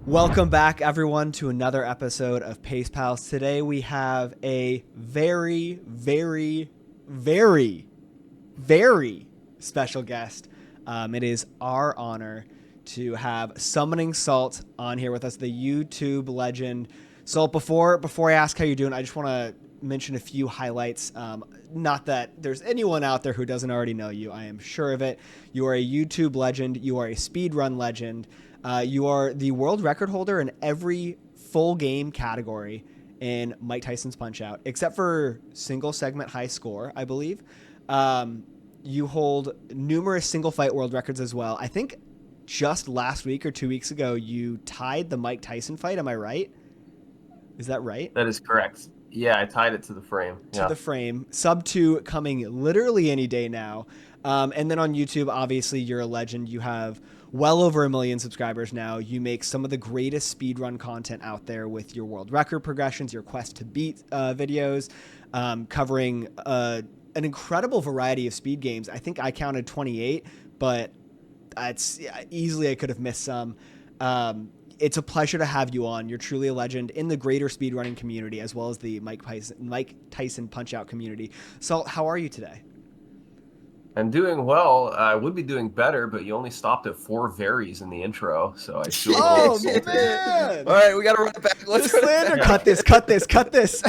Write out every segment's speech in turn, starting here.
Welcome back, everyone, to another episode of Pace Pals. Today we have a very, very, very, very special guest. It is our honor to have Summoning Salt on here with us, the YouTube legend. Salt, before I ask how you're doing, I just want to mention a few highlights. Not that there's anyone out there who doesn't already know you. I am sure of it. You are a YouTube legend. You are a speedrun legend. You are the world record holder in every full game category in Mike Tyson's Punch-Out, except for single segment high score, I believe. You hold numerous single fight world records as well. I think just last week or 2 weeks ago, you tied the Mike Tyson fight. Am I right? Is that right? That is correct. Yeah, I tied it to the frame. To Yeah. the frame. Sub 2 coming literally any day now. And then on YouTube, obviously, you're a legend. You have well over 1 million subscribers now. You make some of the greatest speedrun content out there with your world record progressions, your quest to beat videos, covering an incredible variety of speed games. I think I counted 28, but it's easily I could have missed some. It's a pleasure to have you on. You're truly a legend in the greater speedrunning community as well as the Mike Tyson Punch-Out community. So, how are you today? I'm doing well. I would be doing better, but you only stopped at 4 varies in the intro, so I feel a little Oh insulted. man! All right, we got to run it back. The slander. Cut this. Cut this. Cut this.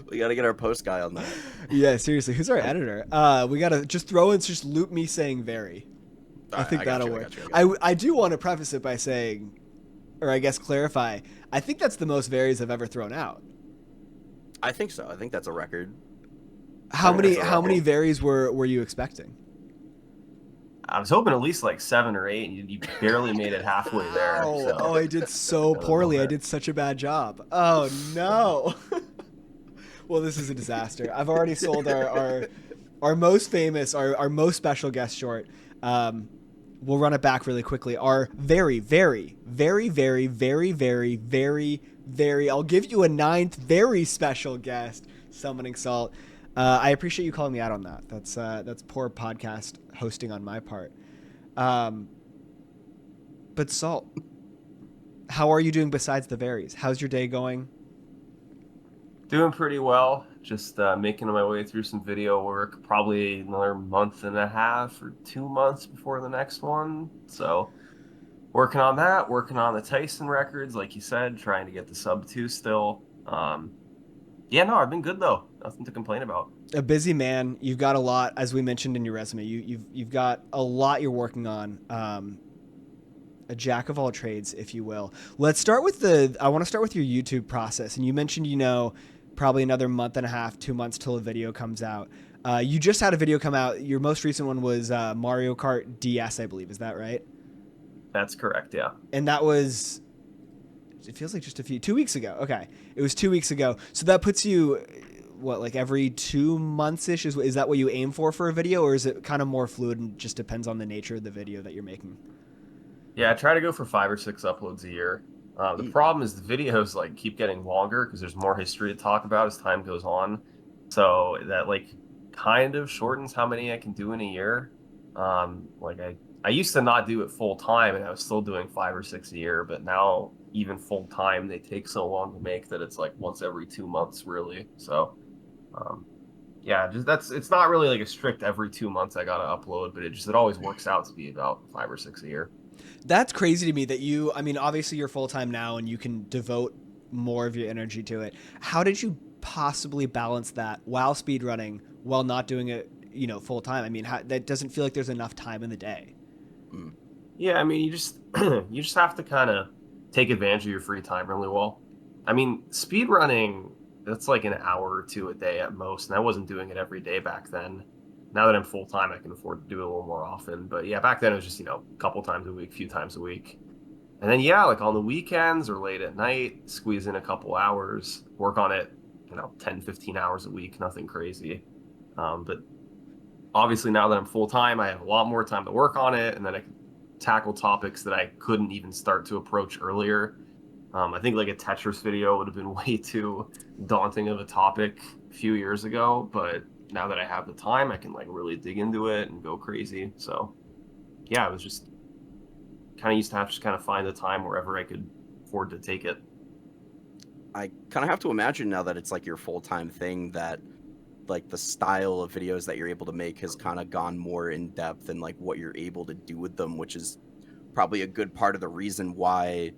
We got to get our post guy on that. Yeah, seriously. Who's our editor? We gotta just throw in, just loop me saying very. I think that'll work. I do want to preface it by saying, or I guess clarify, I think that's the most varies I've ever thrown out. I think so. I think that's a record. How many varies were you expecting? I was hoping at least like 7 or 8, and you barely made it halfway there. So. Oh, I did so poorly. I did such a bad job. Oh, no. Well, this is a disaster. I've already sold our most famous, our most special guest short. We'll run it back really quickly. Our very, very, very, very, very, very, very, very, I'll give you a 9th very special guest, Summoning Salt. I appreciate you calling me out on that. That's poor podcast hosting on my part. But Salt, how are you doing besides the varies? How's your day going? Doing pretty well. Just making my way through some video work. Probably another month and a half or 2 months before the next one. So working on that, working on the Tyson records, like you said, trying to get the sub 2 still. Yeah, no, I've been good though. Nothing to complain about. A busy man. You've got a lot, as we mentioned in your resume. You've got a lot you're working on. A jack of all trades, if you will. Let's start with I want to start with your YouTube process. And you mentioned, probably another month and a half, 2 months till a video comes out. You just had a video come out. Your most recent one was Mario Kart DS, I believe. Is that right? That's correct, yeah. And that was, it feels like just 2 weeks ago. Okay. It was 2 weeks ago. So that puts you, what, like every 2 months-ish? Is that what you aim for a video? Or is it kind of more fluid and just depends on the nature of the video that you're making? Yeah, I try to go for 5 or 6 uploads a year. The problem is the videos like keep getting longer because there's more history to talk about as time goes on. So that like kind of shortens how many I can do in a year. Like I used to not do it full time and I was still doing 5 or 6 a year, but now even full time they take so long to make that it's like once every 2 months really. So yeah, it's not really like a strict every 2 months I gotta upload, but it always works out to be about 5 or 6 a year. That's crazy to me that obviously you're full-time now and you can devote more of your energy to it. How did you possibly balance that while speedrunning, while not doing it, full-time? I mean, that doesn't feel like there's enough time in the day. Yeah, I mean, you just you just have to kind of take advantage of your free time really well. I mean, speedrunning, that's like an hour or 2 a day at most, and I wasn't doing it every day back then. Now that I'm full-time, I can afford to do it a little more often. But yeah, back then it was just, a couple times a week, few times a week. And then, yeah, like on the weekends or late at night, squeeze in a couple hours, work on it, 10, 15 hours a week, nothing crazy. But obviously now that I'm full-time, I have a lot more time to work on it. And then I can tackle topics that I couldn't even start to approach earlier. I think like a Tetris video would have been way too daunting of a topic a few years ago, but now that I have the time, I can like really dig into it and go crazy. So yeah, it was just kind of used to have to just kind of find the time wherever I could afford to take it. I kind of have to imagine now that it's like your full-time thing that like the style of videos that you're able to make has kind of gone more in depth and like what you're able to do with them, which is probably a good part of the reason why,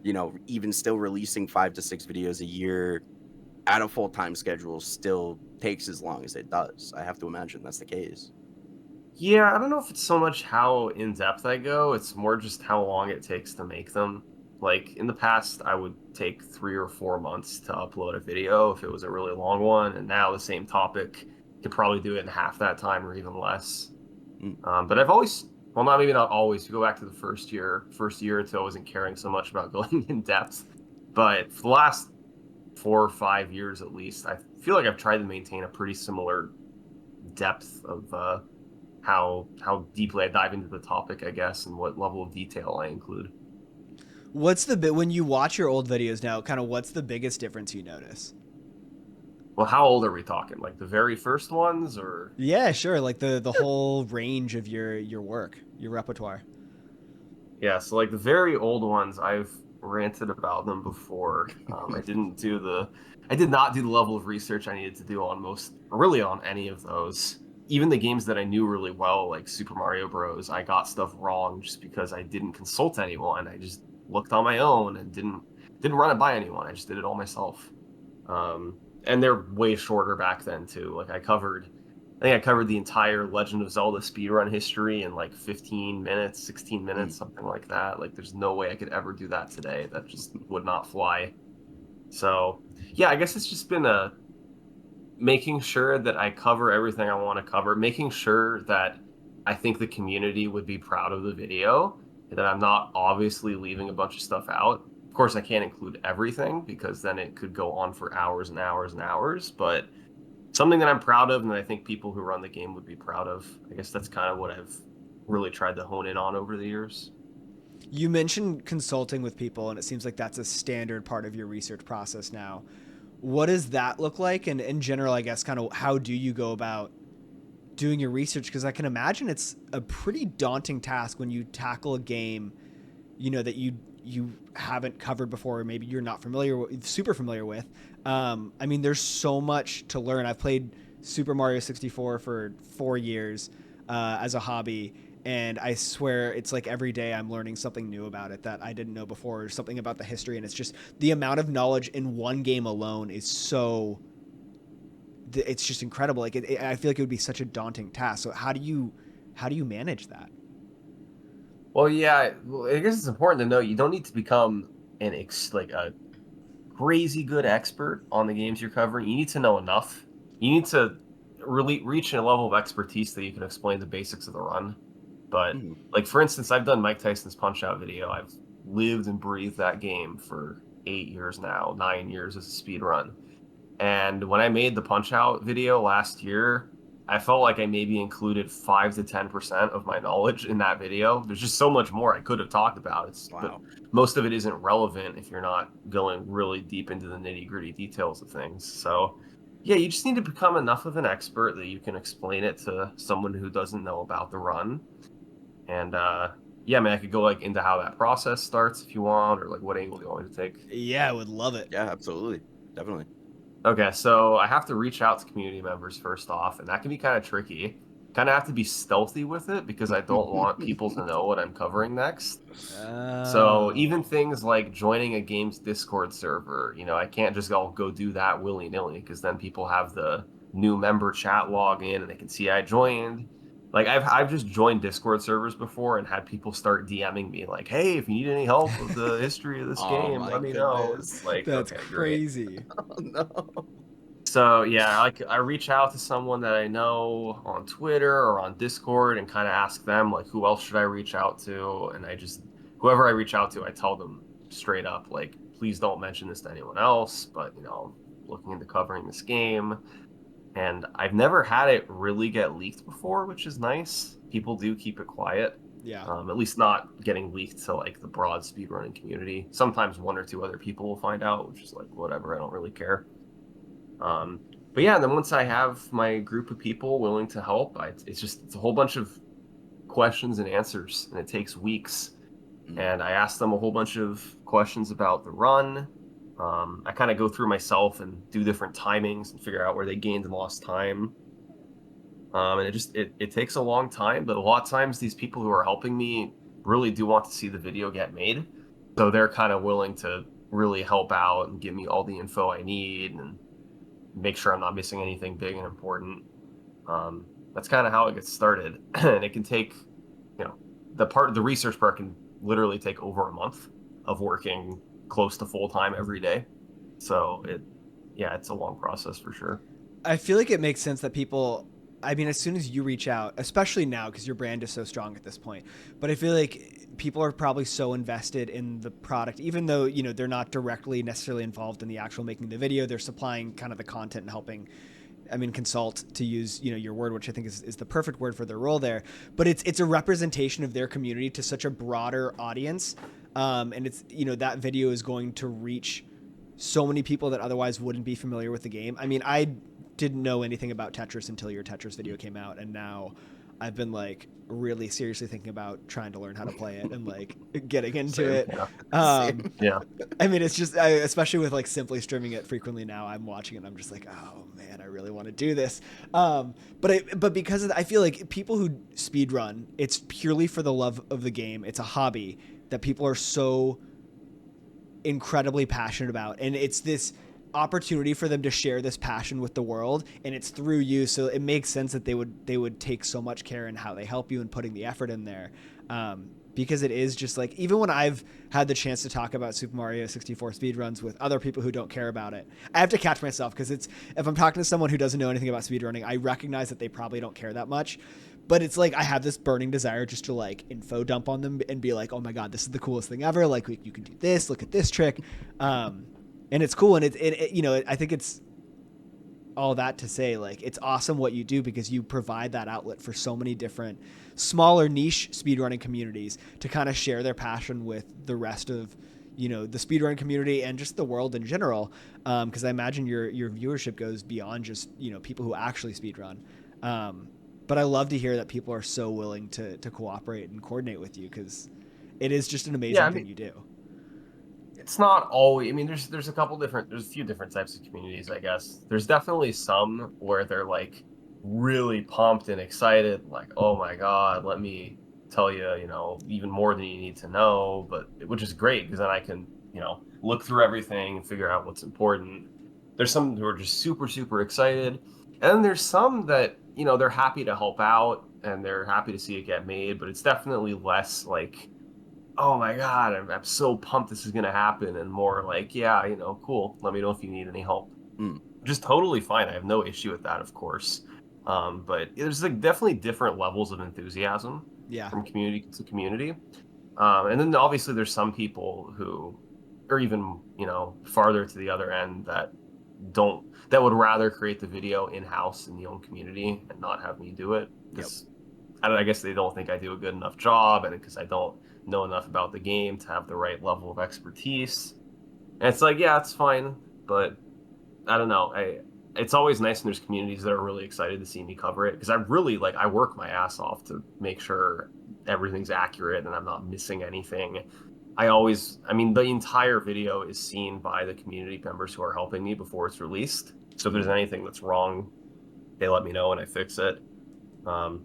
you know, even still releasing 5 to 6 videos a year at a full-time schedule still takes as long as it does. I have to imagine that's the case. Yeah, I don't know if it's so much how in depth I go, it's more just how long it takes to make them. Like in the past, I would take 3 or 4 months to upload a video if it was a really long one, and now the same topic could probably do it in half that time or even less. Mm. But I've always, well, not maybe not always. If you go back to the first year or two, I wasn't caring so much about going in depth. But for the last 4 or 5 years at least, I feel like I've tried to maintain a pretty similar depth of how deeply I dive into the topic, I guess, and what level of detail I include. What's the bit when you watch your old videos now? Kind of what's the biggest difference you notice? Well, how old are we talking? Like the very first ones, or? Yeah, sure. Like the whole range of your work, your repertoire. Yeah, so like the very old ones, I've ranted about them before. I did not do the level of research I needed to do on most, or really on any of those. Even the games that I knew really well, like Super Mario Bros., I got stuff wrong just because I didn't consult anyone. I just looked on my own and didn't run it by anyone. I just did it all myself. And they're way shorter back then too. I think I covered the entire Legend of Zelda speedrun history in like 15 minutes, 16 minutes, something like that. Like, there's no way I could ever do that today. That just would not fly. So, yeah, I guess it's just been making sure that I cover everything I want to cover, making sure that I think the community would be proud of the video, and that I'm not obviously leaving a bunch of stuff out. Of course, I can't include everything because then it could go on for hours and hours and hours, but something that I'm proud of and that I think people who run the game would be proud of. I guess that's kind of what I've really tried to hone in on over the years. You mentioned consulting with people, and it seems like that's a standard part of your research process now. What does that look like? And in general, I guess, kind of how do you go about doing your research? Because I can imagine it's a pretty daunting task when you tackle a game, that you haven't covered before, or maybe you're not super familiar with. I mean, there's so much to learn. I've played Super Mario 64 for 4 years as a hobby, and I swear it's like every day I'm learning something new about it that I didn't know before, or something about the history. And it's just the amount of knowledge in one game alone is it's just incredible. Like I feel like it would be such a daunting task. So how do you manage that? Well, yeah, I guess it's important to know you don't need to become like a crazy good expert on the games you're covering. You need to know enough. You need to really reach a level of expertise that you can explain the basics of the run. But like for instance, I've done Mike Tyson's Punch Out video. I've lived and breathed that game for 8 years now, 9 years as a speed run. And when I made the Punch Out video last year, I felt like I maybe included 5 to 10% of my knowledge in that video. There's just so much more I could have talked about. But most of it isn't relevant if you're not going really deep into the nitty-gritty details of things. So, yeah, you just need to become enough of an expert that you can explain it to someone who doesn't know about the run. And yeah, I mean, I could go like into how that process starts if you want, or like what angle you want me to take. Yeah, I would love it. Yeah, absolutely. Definitely. Okay, so I have to reach out to community members first off, and that can be kind of tricky. Kind of have to be stealthy with it because I don't want people to know what I'm covering next. So even things like joining a game's Discord server, I can't just go do that willy-nilly because then people have the new member chat log in and they can see I joined. Like I've just joined Discord servers before and had people start DMing me like, "Hey, if you need any help with the history of this game, let me know." It's like, that's okay, crazy. great. Oh, no. So yeah, I reach out to someone that I know on Twitter or on Discord and kind of ask them like, who else should I reach out to? And whoever I reach out to, I tell them straight up like, please don't mention this to anyone else. But looking into covering this game, and I've never had it really get leaked before, which is nice. People do keep it quiet. Yeah. At least not getting leaked to like the broad speedrunning community. Sometimes one or two other people will find out, which is like whatever. I don't really care. But yeah, and then once I have my group of people willing to help, it's a whole bunch of questions and answers, and it takes weeks. and I ask them a whole bunch of questions about the run. I kind of go through myself and do different timings and figure out where they gained and lost time. And it takes a long time, but a lot of times these people who are helping me really do want to see the video get made. So they're kind of willing to really help out and give me all the info I need and make sure I'm not missing anything big and important. That's kind of how it gets started. And it can take, the research part can literally take over a month of working close to full time every day. So it's a long process for sure. I feel like it makes sense that people, I mean, as soon as you reach out, especially now because your brand is so strong at this point, but I feel like people are probably so invested in the product, even though, they're not directly necessarily involved in the actual making the video, they're supplying kind of the content and helping, consult, to use, your word, which I think is the perfect word for their role there. But it's a representation of their community to such a broader audience. And it's, that video is going to reach so many people that otherwise wouldn't be familiar with the game. I mean, I didn't know anything about Tetris until your Tetris video came out, and now I've been like really seriously thinking about trying to learn how to play it and like getting into it. Yeah. I mean, it's just, especially with like simply streaming it frequently now, I'm watching it and I'm just like, oh man, I really want to do this. But because of I feel like people who speedrun, it's purely for the love of the game. It's a hobby that people are so incredibly passionate about, and it's this opportunity for them to share this passion with the world, and it's through you, so it makes sense that they would take so much care in how they help you and putting the effort in there, because it is just like, even when I've had the chance to talk about Super Mario 64 speedruns with other people who don't care about it, I have to catch myself, because if I'm talking to someone who doesn't know anything about speedrunning, I recognize that they probably don't care that much. But it's like I have this burning desire just to like info dump on them and be like, oh my god, this is the coolest thing ever, like you can do this, look at this trick. And it's cool, and I think it's all that to say, like, it's awesome what you do, because you provide that outlet for so many different smaller niche speedrunning communities to kind of share their passion with the rest of, the speedrunning community and just the world in general. Because I imagine your viewership goes beyond just, people who actually speedrun. But I love to hear that people are so willing to cooperate and coordinate with you, because it is just an amazing thing you do. It's not always, there's a few different types of communities, I guess. There's definitely some where they're like really pumped and excited, like, oh my god, let me tell you, even more than you need to know, which is great, because then I can, look through everything and figure out what's important. There's some who are just super, super excited. And then there's some that, they're happy to help out and they're happy to see it get made, but it's definitely less like, oh my god, I'm so pumped this is going to happen, and more like, yeah, cool, let me know if you need any help. Just totally fine. I have no issue with that, of course. But there's like definitely different levels of enthusiasm from community to community. And then obviously there's some people who are even, farther to the other end that would rather create the video in-house in the own community and not have me do it. Because I guess they don't think I do a good enough job, and because I don't know enough about the game to have the right level of expertise. And it's like, yeah, it's fine, but I don't know. It's always nice when there's communities that are really excited to see me cover it, because I really I work my ass off to make sure everything's accurate and I'm not missing anything. The entire video is seen by the community members who are helping me before it's released. So if there's anything that's wrong, they let me know and I fix it.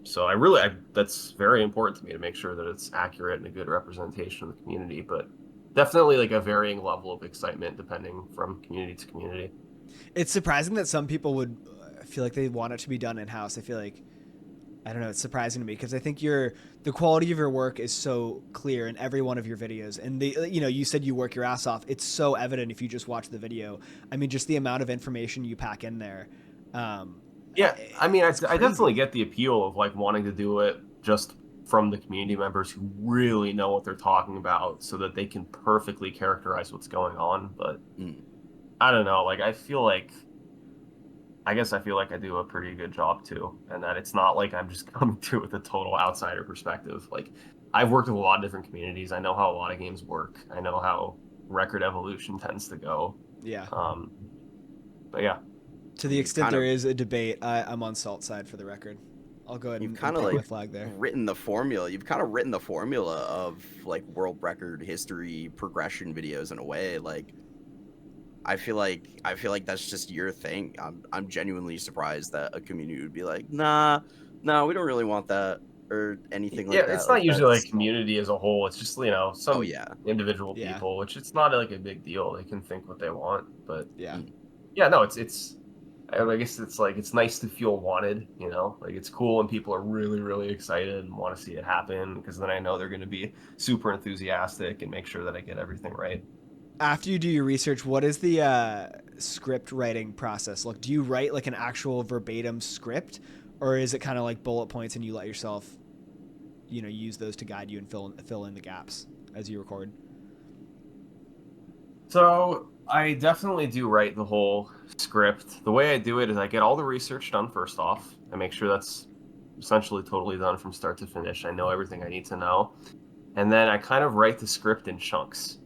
So that's very important to me, to make sure that it's accurate and a good representation of the community, but definitely like a varying level of excitement depending from community to community. It's surprising that some people would feel like they want it to be done in-house. I feel like, I don't know, it's surprising to me, because I think the quality of your work is so clear in every one of your videos. And you said you work your ass off. It's so evident if you just watch the video. Just the amount of information you pack in there. Yeah, I definitely get the appeal of like wanting to do it just from the community members who really know what they're talking about, so that they can perfectly characterize what's going on. But I don't know, like I feel like I do a pretty good job too, and that it's not like I'm just coming to it with a total outsider perspective. Like, I've worked with a lot of different communities. I know how a lot of games work. I know how record evolution tends to go. Yeah. But yeah. To the extent there is a debate, I'm on Salt's side, for the record. I'll go ahead You've and kind plant of my like flag there. written the formula. You've kind of written the formula of like world record history progression videos in a way. Like I feel like that's just your thing. I'm genuinely surprised that a community would be like, nah, no, we don't really want that or anything Yeah, like that. it's Like not usually like that's community as a whole. It's just oh some yeah. individual Yeah. people, which it's not like a big deal. They can think what they want, but Yeah. yeah, no, it's. I guess it's like it's nice to feel wanted. Like it's cool when people are really really excited and want to see it happen because then I know they're going to be super enthusiastic and make sure that I get everything right. After you do your research, what is the script writing process? Like, do you write like an actual verbatim script, or is it kind of like bullet points and you let yourself, use those to guide you and fill in the gaps as you record? So I definitely do write the whole script. The way I do it is I get all the research done first off. I make sure that's essentially totally done from start to finish. I know everything I need to know. And then I kind of write the script in chunks.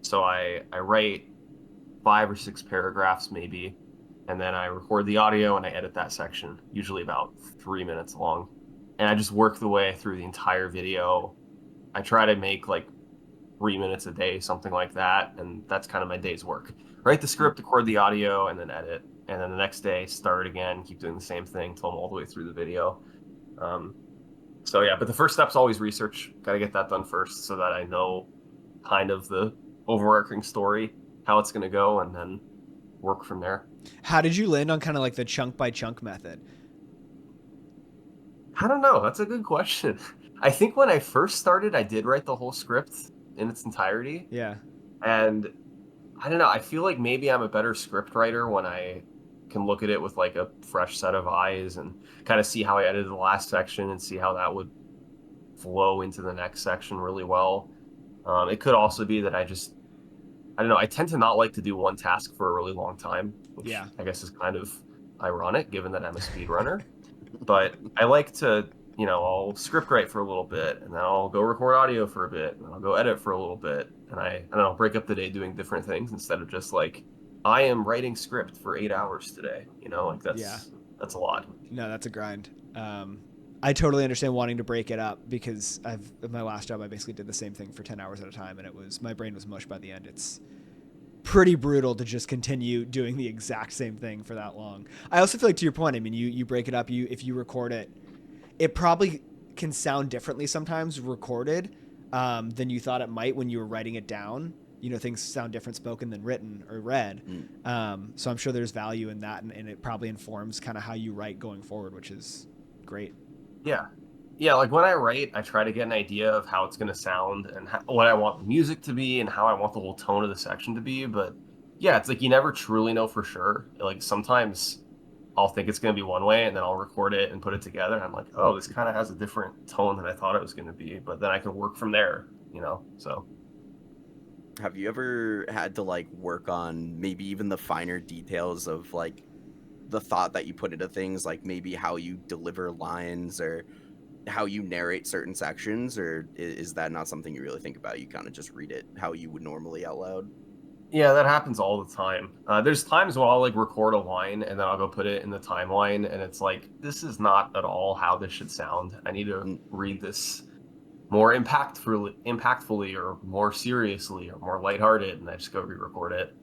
So I write 5 or 6 paragraphs maybe, and then I record the audio and I edit that section, usually about 3 minutes long. And I just work the way through the entire video. I try to make like 3 minutes a day, something like that, and that's kind of my day's work. Write the script, record the audio, and then edit. And then the next day, start again, keep doing the same thing until I'm all the way through the video. Um, so yeah, but the first step's always research. Got to get that done first so that I know kind of the overarching story, how it's going to go, and then work from there. How did you land on kind of like the chunk by chunk method? I don't know. That's a good question. I think when I first started, I did write the whole script in its entirety. Yeah. And I don't know. I feel like maybe I'm a better script writer when I can look at it with like a fresh set of eyes and kind of see how I edited the last section and see how that would flow into the next section really well. It could also be that I don't know. I tend to not like to do one task for a really long time, which Yeah. I guess is kind of ironic given that I'm a speedrunner. But I like to, I'll script write for a little bit and then I'll go record audio for a bit and I'll go edit for a little bit. And I don't know, break up the day doing different things instead of just like, I am writing script for 8 hours today. Like that's a lot. No, that's a grind. I totally understand wanting to break it up because my last job, I basically did the same thing for 10 hours at a time and my brain was mush by the end. It's pretty brutal to just continue doing the exact same thing for that long. I also feel like, to your point, I mean, you break it up, if you record it, it probably can sound differently sometimes recorded than you thought it might when you were writing it down. Things sound different spoken than written or read. So I'm sure there's value in that, and it probably informs kind of how you write going forward, which is great. Yeah. Yeah, like when I write, I try to get an idea of how it's going to sound and what I want the music to be and how I want the whole tone of the section to be. But yeah, it's like you never truly know for sure. Like sometimes I'll think it's going to be one way and then I'll record it and put it together. And I'm like, oh, this kind of has a different tone than I thought it was going to be. But then I can work from there, so. Have you ever had to like work on maybe even the finer details of like the thought that you put into things, like maybe how you deliver lines or how you narrate certain sections, or is that not something you really think about? You kind of just read it how you would normally out loud? Yeah, that happens all the time. There's times where I'll like record a line and then I'll go put it in the timeline and it's like, this is not at all how this should sound. I need to read this more impactfully or more seriously or more lighthearted, and I just go re-record it.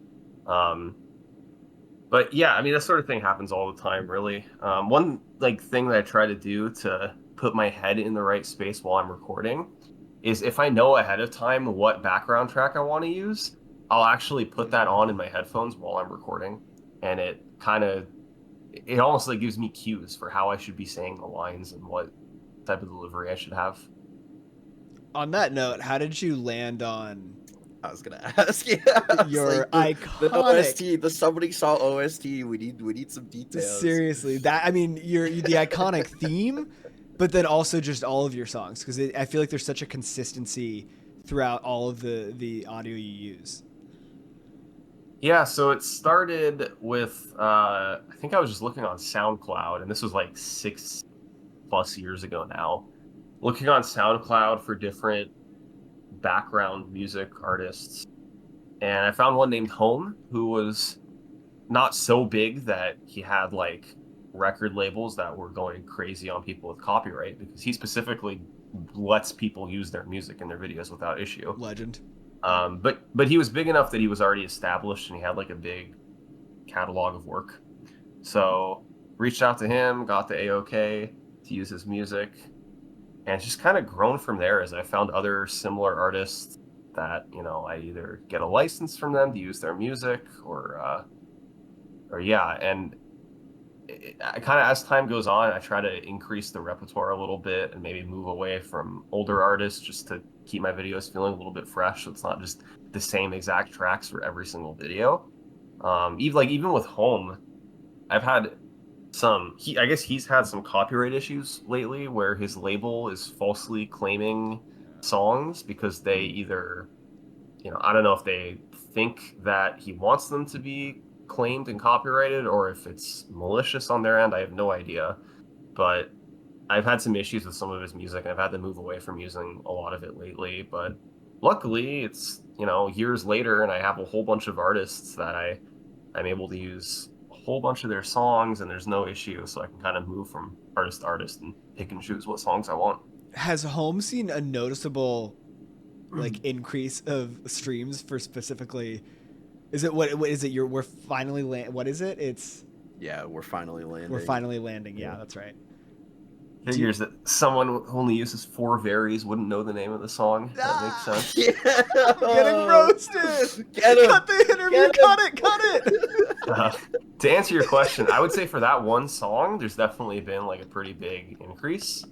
But yeah, I mean, that sort of thing happens all the time, really. One like thing that I try to do to put my head in the right space while I'm recording is if I know ahead of time what background track I want to use, I'll actually put that on in my headphones while I'm recording, and it almost like gives me cues for how I should be saying the lines and what type of delivery I should have. On that note, how did you land on I was gonna ask you. your like the iconic OST, the Summoning Salt OST? We need some details. Seriously, that I mean, you're the iconic theme, but then also just all of your songs, because I feel like there's such a consistency throughout all of the audio you use. Yeah, so it started with I think I was just looking on SoundCloud, and this was like 6+ years ago now. Looking on SoundCloud for different background music artists, and I found one named Home who was not so big that he had like record labels that were going crazy on people with copyright, because he specifically lets people use their music in their videos without issue. Legend. But he was big enough that he was already established and he had like a big catalog of work. So reached out to him, got the AOK to use his music, and it's just kind of grown from there as I found other similar artists that, you know, I either get a license from them to use their music or yeah. And I kind of, as time goes on, I try to increase the repertoire a little bit and maybe move away from older artists just to keep my videos feeling a little bit fresh. So it's not just the same exact tracks for every single video. Even with Home, I've had I guess he's had some copyright issues lately where his label is falsely claiming songs because they either, you know, I don't know if they think that he wants them to be claimed and copyrighted or if it's malicious on their end. I have no idea. But I've had some issues with some of his music and I've had to move away from using a lot of it lately. But luckily it's, you know, years later and I have a whole bunch of artists that I'm able to use a whole bunch of their songs and there's no issue. So I can kind of move from artist to artist and pick and choose what songs I want. Has Home seen a noticeable like increase of streams for specifically? Is it what is it? We're finally what is it? It's Yeah, we're finally landing. We're finally landing. Yeah, that's right. Figures that someone who only uses 4 varies wouldn't know the name of the song. That makes sense. Yeah. Getting roasted. Get him. Cut the interview. Cut it. To answer your question, I would say for that one song, there's definitely been like a pretty big increase.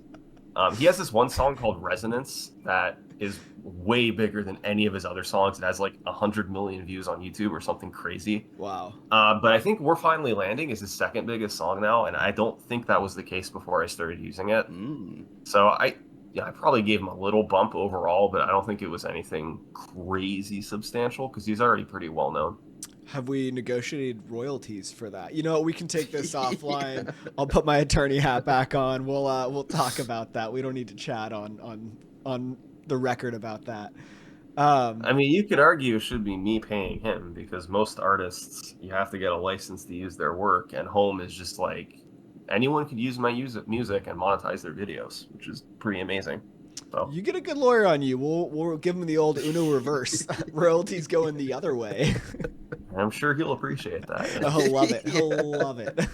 He has this one song called Resonance that is way bigger than any of his other songs. It has like 100 million views on YouTube or something crazy. Wow. But I think We're Finally Landing is his second biggest song now, and I don't think that was the case before I started using it. So I probably gave him a little bump overall, but I don't think it was anything crazy substantial because he's already pretty well known. Have we negotiated royalties for that? You know, we can take this offline. Yeah. I'll put my attorney hat back on. We'll talk about that. We don't need to chat on the record about that. I mean, you could argue it should be me paying him because most artists, you have to get a license to use their work, and Home is just like anyone could use my music and monetize their videos, which is pretty amazing. So you get a good lawyer on you. We'll give him the old Uno reverse. Royalties going the other way. I'm sure he'll appreciate that. Yeah. He'll love it. He'll love it.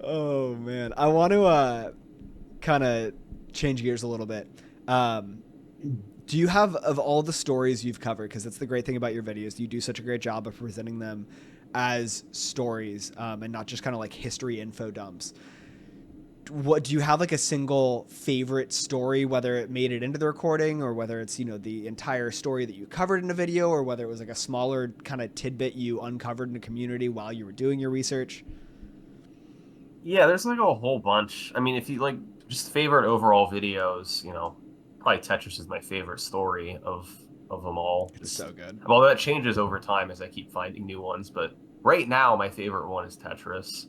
Oh man, I want to kind of change gears a little bit. Do you have, of all the stories you've covered, because that's the great thing about your videos, you do such a great job of presenting them as stories and not just kind of like history info dumps. What do you have, like a single favorite story, whether it made it into the recording or whether it's, you know, the entire story that you covered in a video or whether it was like a smaller kind of tidbit you uncovered in a community while you were doing your research? Yeah, there's like a whole bunch. I mean, if you like just favorite overall videos, you know, probably Tetris is my favorite story of them all. It's so good. Well, that changes over time as I keep finding new ones, but right now my favorite one is Tetris.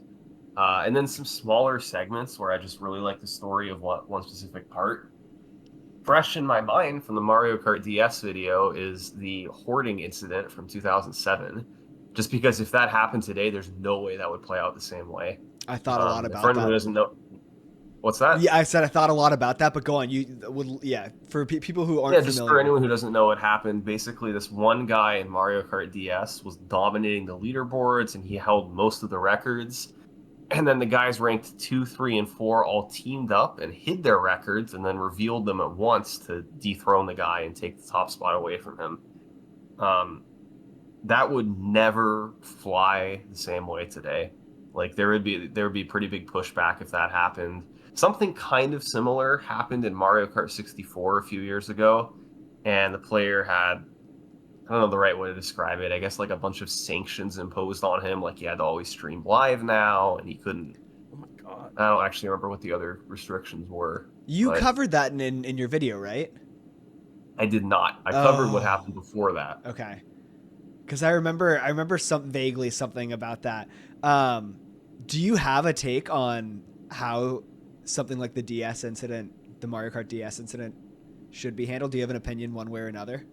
And then some smaller segments where I just really like the story of one specific part. Fresh in my mind from the Mario Kart DS video is the hoarding incident from 2007. Just because if that happened today, there's no way that would play out the same way. I thought a lot about that. Who doesn't know. What's that? Yeah, I said I thought a lot about that, but go on. For people who aren't familiar. Just for anyone who doesn't know what happened, basically this one guy in Mario Kart DS was dominating the leaderboards and he held most of the records. And then the guys ranked 2, 3, and 4 all teamed up and hid their records and then revealed them at once to dethrone the guy and take the top spot away from him. That would never fly the same way today. Like there would be pretty big pushback if that happened. Something kind of similar happened in Mario Kart 64 a few years ago, and the player had, I don't know the right way to describe it, I guess like a bunch of sanctions imposed on him, like he had to always stream live now, and he couldn't. Oh my god. I don't actually remember what the other restrictions were. You covered that in your video, right? I did not. I covered what happened before that. Okay. Because I remember vaguely something about that. Do you have a take on how something like the DS incident, the Mario Kart DS incident, should be handled? Do you have an opinion one way or another?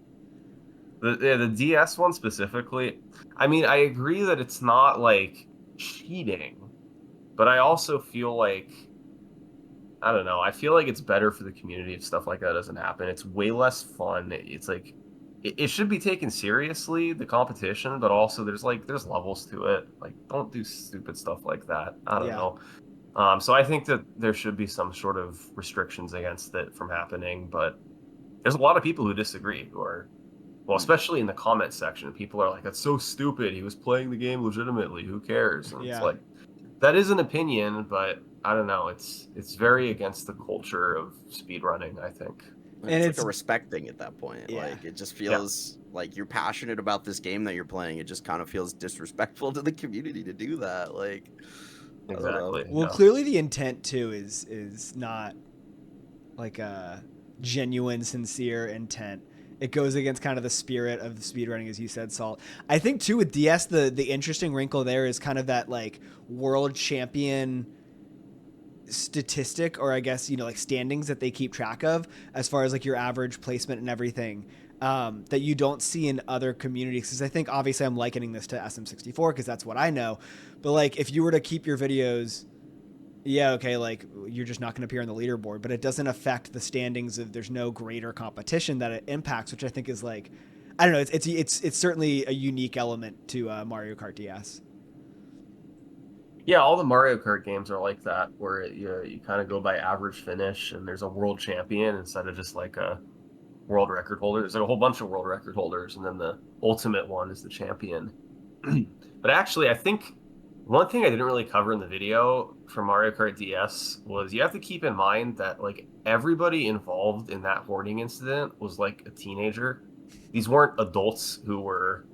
The DS one specifically, I mean, I agree that it's not like cheating, But I also feel like, I don't know, I feel like it's better for the community if stuff like that doesn't happen. It's way less fun. It's like it should be taken seriously, the competition, but also there's levels to it. Like, don't do stupid stuff like that. I don't Yeah. know. So I think that there should be some sort of restrictions against it from happening, but there's a lot of people who disagree, who are, well, especially in the comment section, people are like, "That's so stupid. He was playing the game legitimately. Who cares?" And it's Yeah. like, that is an opinion, but I don't know. It's very against the culture of speedrunning, I think. And It's it's like a respect thing at that point. Yeah. Like, it just feels like you're passionate about this game that you're playing. It just kind of feels disrespectful to the community to do that. Like, I don't know. Exactly. well, yeah. clearly the intent too is not like a genuine, sincere intent. It goes against kind of the spirit of speedrunning, as you said, Salt. I think too with DS, the interesting wrinkle there is kind of that like world champion statistic, or I guess, you know, like standings that they keep track of as far as like your average placement and everything, that you don't see in other communities. Because I think obviously I'm likening this to SM64 because that's what I know. But like if you were to keep your videos, yeah, okay, like you're just not going to appear on the leaderboard, but it doesn't affect the standings. Of there's no greater competition that it impacts, which I think is like, I don't know, it's certainly a unique element to Mario Kart DS. Yeah, all the Mario Kart games are like that, where you kind of go by average finish, and there's a world champion instead of just like a world record holder. There's like a whole bunch of world record holders, and then the ultimate one is the champion. But actually, I think one thing I didn't really cover in the video for Mario Kart DS was you have to keep in mind that like everybody involved in that hoarding incident was like a teenager. These weren't adults who were,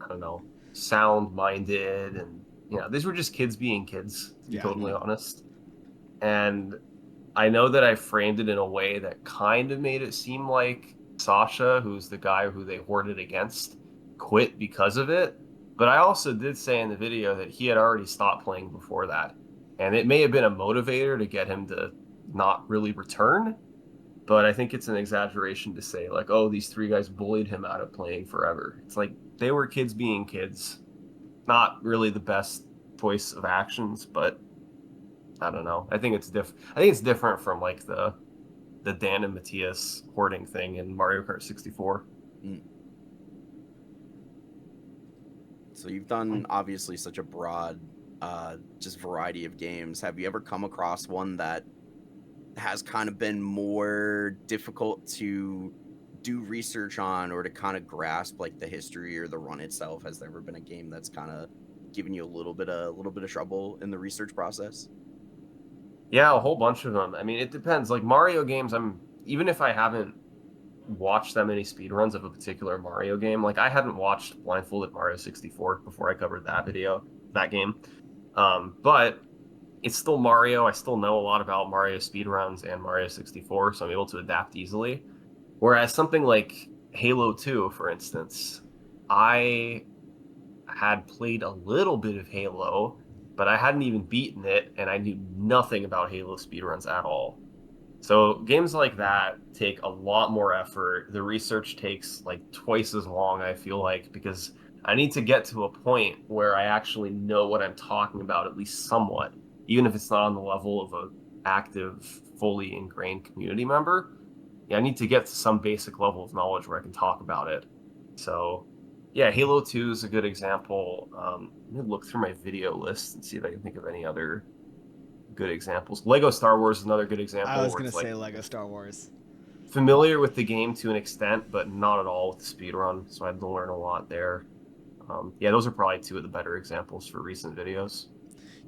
I don't know, sound-minded, and these were just kids being kids, to be Yeah. totally honest. And I know that I framed it in a way that kind of made it seem like Sasha, who's the guy who they hoarded against, quit because of it. But I also did say in the video that he had already stopped playing before that. And it may have been a motivator to get him to not really return. But I think it's an exaggeration to say, like, oh, these three guys bullied him out of playing forever. It's like they were kids being kids. Not really the best choice of actions, but I don't know. I think it's different. I think it's different from like the Dan and Matthias hoarding thing in Mario Kart 64. So you've done obviously such a broad, just variety of games. Have you ever come across one that has kind of been more difficult to do research on, or to kind of grasp like the history or the run itself? Has there ever been a game that's kind of given you a little bit of trouble in the research process? Yeah, a whole bunch of them. I mean, it depends. Like Mario games, even if I haven't watched that many speedruns of a particular Mario game, like I hadn't watched Blindfolded Mario 64 before I covered that game. But it's still Mario. I still know a lot about Mario speedruns and Mario 64, so I'm able to adapt easily. Whereas something like Halo 2, for instance, I had played a little bit of Halo, but I hadn't even beaten it, and I knew nothing about Halo speedruns at all. So games like that take a lot more effort. The research takes like twice as long, I feel like, because I need to get to a point where I actually know what I'm talking about, at least somewhat, even if it's not on the level of an active, fully ingrained community member. Yeah, I need to get to some basic level of knowledge where I can talk about it. So, yeah, Halo 2 is a good example. Let me look through my video list and see if I can think of any other good examples. Lego Star Wars is another good example. I was where gonna it's say like Lego Star Wars. familiar with the game to an extent, but not at all with the speedrun. So I had to learn a lot there. Yeah, those are probably two of the better examples for recent videos.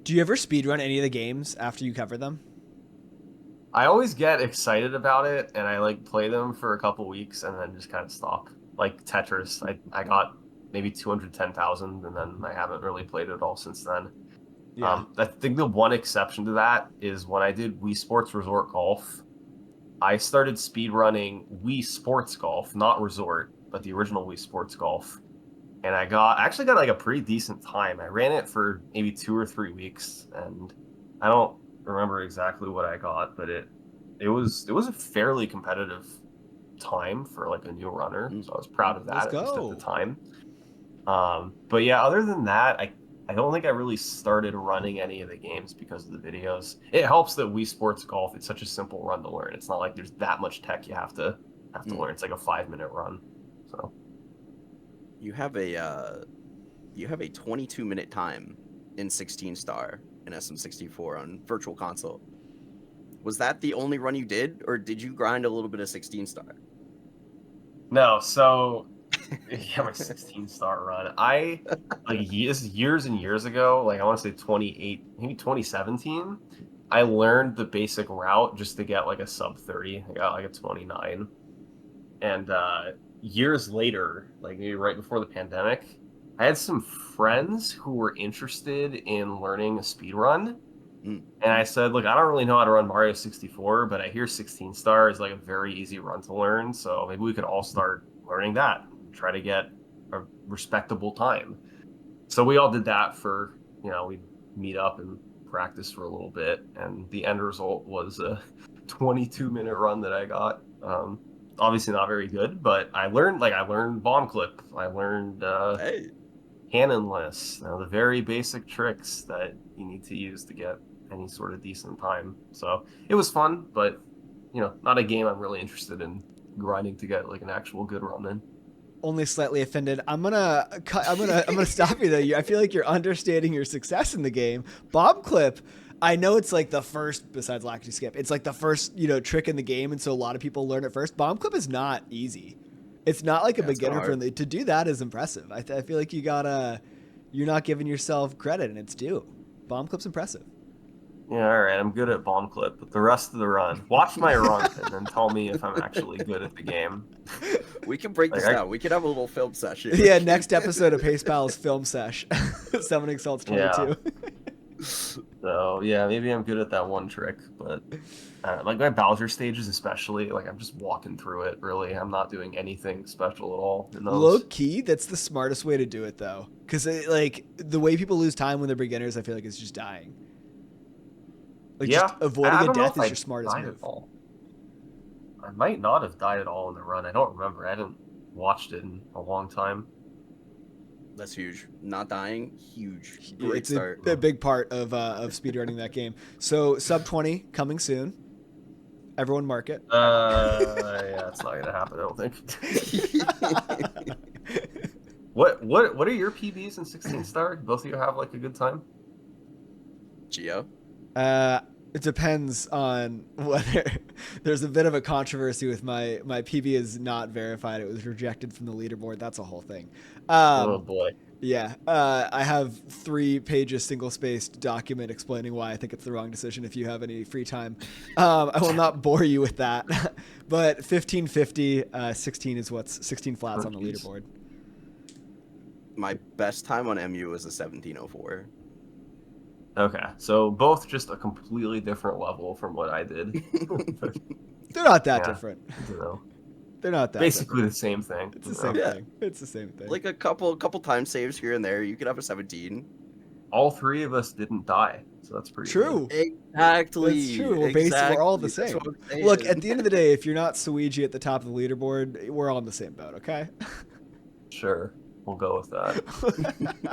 Do you ever speedrun any of the games after you cover them? I always get excited about it, and I like play them for a couple weeks and then just kind of stop. Like Tetris, I got maybe 210,000, and then I haven't really played it at all since then. Yeah. I think the one exception to that is when I did Wii Sports Resort Golf. I started speedrunning Wii Sports Golf, not Resort, but the original Wii Sports Golf. And I actually got like a pretty decent time. I ran it for maybe 2 or 3 weeks, and I don't remember exactly what I got, but it was a fairly competitive time for like a new runner. So I was proud of that, Let's at least at the go. time. But yeah, other than that, I don't think I really started running any of the games because of the videos. It helps that Wii Sports Golf, it's such a simple run to learn. It's not like there's that much tech you have to learn. It's like a 5-minute run. So You have a 22-minute time in 16 star in SM64 on Virtual Console. Was that the only run you did, or did you grind a little bit of 16 star? no, so yeah, my 16-star run. I like years and years ago, like I want to say 28, maybe 2017. I learned the basic route just to get like a sub 30. I got like a 29, and years later, like maybe right before the pandemic, I had some friends who were interested in learning a speed run. And I said, look, I don't really know how to run Mario 64, but I hear 16 star is like a very easy run to learn. So maybe we could all start learning that, try to get a respectable time. So we all did that for, we'd meet up and practice for a little bit. And the end result was a 22-minute run that I got. Obviously not very good, but I learned bomb clip. I learned cannonless, the very basic tricks that you need to use to get any sort of decent time. So it was fun, but not a game I'm really interested in grinding to get like an actual good run in. Only slightly offended. I'm gonna stop you there. I feel like you're understating your success in the game. Bomb clip, I know it's like the first, besides laxity skip, it's like the first trick in the game, and so a lot of people learn it first. Bomb clip is not easy. It's not like a beginner friendly. To do that is impressive. I feel like you're not giving yourself credit, and it's due. Bomb clip's impressive. Yeah, all right, I'm good at bomb clip, but the rest of the run, watch my run and then tell me if I'm actually good at the game. We can break this down. We can have a little film session. Yeah, next episode of Pace Pals film sesh. Summoning Salt's 22. Yeah. So yeah, maybe I'm good at that one trick, but like my Bowser stages especially, like I'm just walking through it. Really, I'm not doing anything special at all in those. Low key, that's the smartest way to do it though, because like the way people lose time when they're beginners, I feel like is just dying. Like just avoiding a death is your smartest move. I might not have died at all in the run. I don't remember. I haven't watched it in a long time. That's huge. Not dying, huge. It's a big part of speedrunning that game. So sub 20 coming soon. Everyone mark it. Yeah, it's not gonna happen. I don't think. What are your PBs in 16 star? Both of you have like a good time? Geo? It depends on whether there's a bit of a controversy with my PB is not verified. It was rejected from the leaderboard. That's a whole thing. Oh boy. Yeah. I have 3 pages single-spaced document explaining why I think it's the wrong decision if you have any free time. I will not bore you with that. But 1550, 16 flats on the leaderboard. My best time on MU was a 1704. Okay, so both just a completely different level from what I did. They're not that different. They're not that basically different. the same thing. It's the same thing. It's the same thing. Like a couple time saves here and there, you could have a 17. All 3 of us didn't die, so that's pretty true. Good. Exactly. That's true. We're all the same. Look, at the end of the day, if you're not Suiji at the top of the leaderboard, we're all in the same boat, okay? Sure, we'll go with that.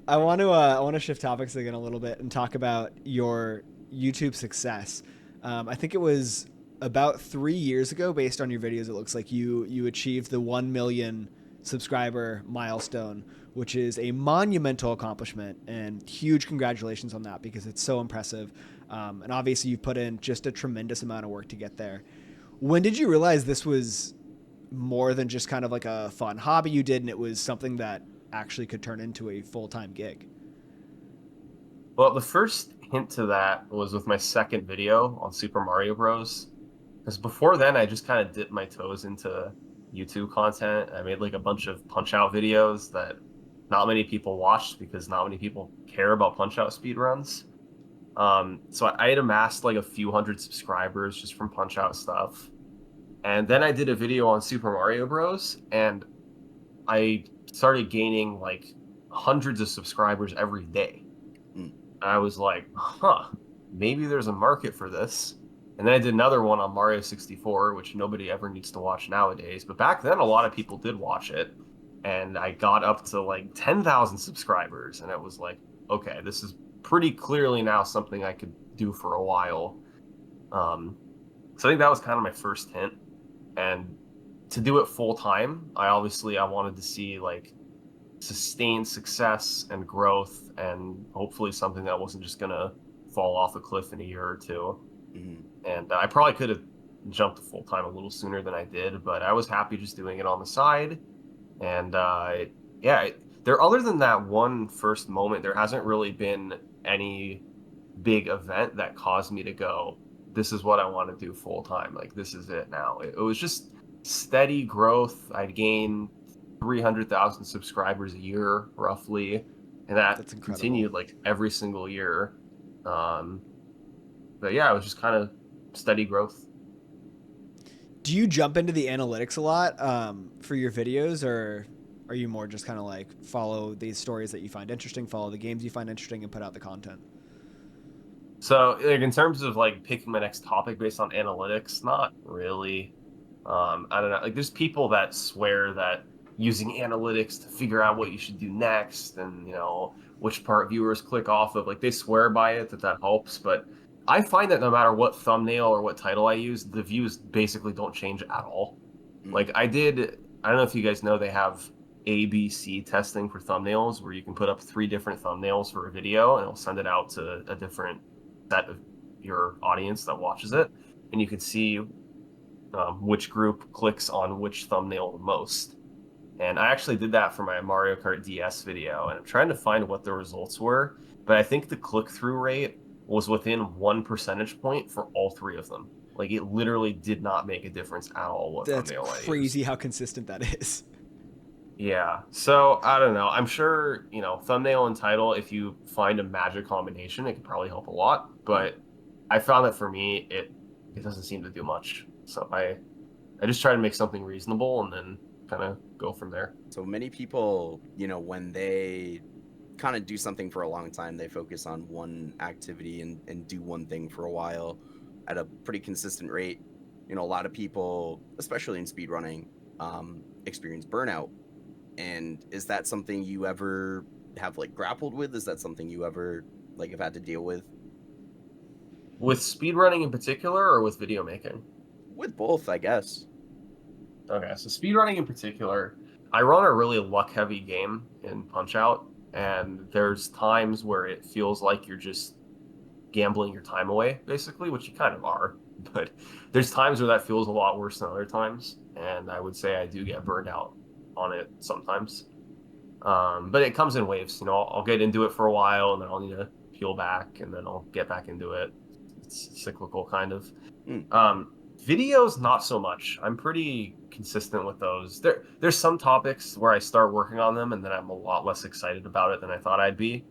I want to shift topics again a little bit and talk about your YouTube success. I think it was about 3 years ago, based on your videos, it looks like you achieved the 1 million subscriber milestone, which is a monumental accomplishment, and huge congratulations on that because it's so impressive. And obviously you've put in just a tremendous amount of work to get there. When did you realize this was more than just kind of like a fun hobby you did, and it was something that actually could turn into a full-time gig? Well, the first hint to that was with my second video on Super Mario Bros. Because before then, I just kind of dipped my toes into YouTube content. I made like a bunch of Punch-Out videos that not many people watched because not many people care about Punch-Out speedruns. So I had amassed like a few hundred subscribers just from Punch-Out stuff. And then I did a video on Super Mario Bros. And I started gaining like hundreds of subscribers every day. I was like, maybe there's a market for this. And then I did another one on Mario 64, which nobody ever needs to watch nowadays. But back then, a lot of people did watch it. and I got up to like 10,000 subscribers, and it was like, okay, this is pretty clearly now something I could do for a while. So I think that was kind of my first hint, and to do it full time, I wanted to see like sustained success and growth, and hopefully something that wasn't just gonna fall off a cliff in a year or two. And I probably could have jumped to full time a little sooner than I did, but I was happy just doing it on the side. And yeah, there, other than that one first moment, there hasn't really been any big event that caused me to go, this is what I want to do full time. Like, this is it now. It was just steady growth. I'd gained 300,000 subscribers a year, roughly. And that That's incredible. continued like every single year. But yeah, it was just kind of steady growth. Do you jump into the analytics a lot for your videos, or are you more just kind of like follow these stories that you find interesting, follow the games you find interesting, and put out the content? So, like, in terms of like picking my next topic based on analytics, not really. I don't know. Like, there's people that swear that using analytics to figure out what you should do next, and which part viewers click off of, like, they swear by it that helps. But I find that no matter what thumbnail or what title I use, the views basically don't change at all. Like, I don't know if you guys know, they have ABC testing for thumbnails, where you can put up 3 different thumbnails for a video, and it'll send it out to a different set of your audience that watches it, and you can see which group clicks on which thumbnail the most. And I actually did that for my Mario Kart DS video, and I'm trying to find what the results were, but I think the click-through rate was within 1 percentage point for all 3 of them. Like, it literally did not make a difference at all what thumbnail I used. That's crazy how consistent that is. Yeah, so I don't know. I'm sure, thumbnail and title, if you find a magic combination, it could probably help a lot. But I found that for me, it doesn't seem to do much. So I just try to make something reasonable and then kind of go from there. So many people, when they kind of do something for a long time, they focus on one activity and do one thing for a while at a pretty consistent rate. A lot of people, especially in speedrunning, experience burnout. And is that something you ever have like grappled with? Is that something you ever like have had to deal with? With speedrunning in particular, or with video making? With both, I guess. Okay, so speedrunning in particular, I run a really luck-heavy game in Punch-Out, and there's times where it feels like you're just gambling your time away, basically, which you kind of are. But there's times where that feels a lot worse than other times, and I would say I do get burned out on it sometimes. But it comes in waves. I'll get into it for a while, and then I'll need to peel back, and then I'll get back into it. It's cyclical, kind of. Videos, not so much. I'm pretty consistent with those. There's some topics where I start working on them, and then I'm a lot less excited about it than I thought I'd be.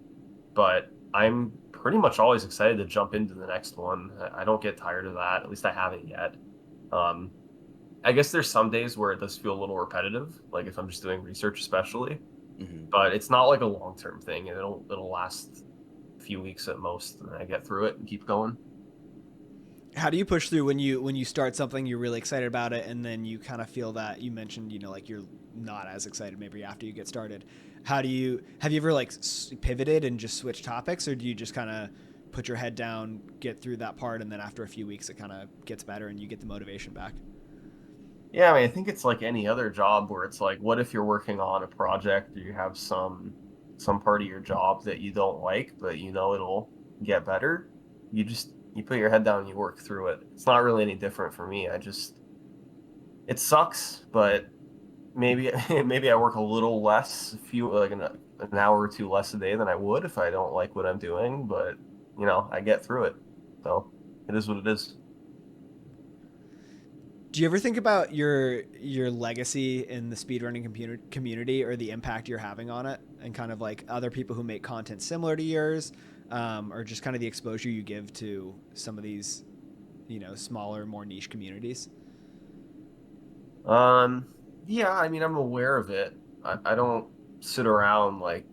But I'm pretty much always excited to jump into the next one. I don't get tired of that. At least I haven't yet. I guess there's some days where it does feel a little repetitive, like if I'm just doing research, especially. But it's not like a long-term thing, and it'll last a few weeks at most, and I get through it and keep going. How do you push through when you start something, you're really excited about it, and then you kind of feel that you mentioned, like you're not as excited maybe after you get started? Have you ever like pivoted and just switched topics, or do you just kind of put your head down, get through that part, and then after a few weeks it kind of gets better and you get the motivation back? Yeah, I mean, I think it's like any other job where it's like, what if you're working on a project, or you have some part of your job that you don't like, but it'll get better? You put your head down and you work through it. It's not really any different for me. It sucks, but maybe I work a little less, an hour or 2 less a day than I would if I don't like what I'm doing, but I get through it. So it is what it is. Do you ever think about your legacy in the speedrunning community, or the impact you're having on it, and kind of like other people who make content similar to yours, or just kind of the exposure you give to some of these, smaller, more niche communities? Yeah, I mean, I'm aware of it. I don't sit around like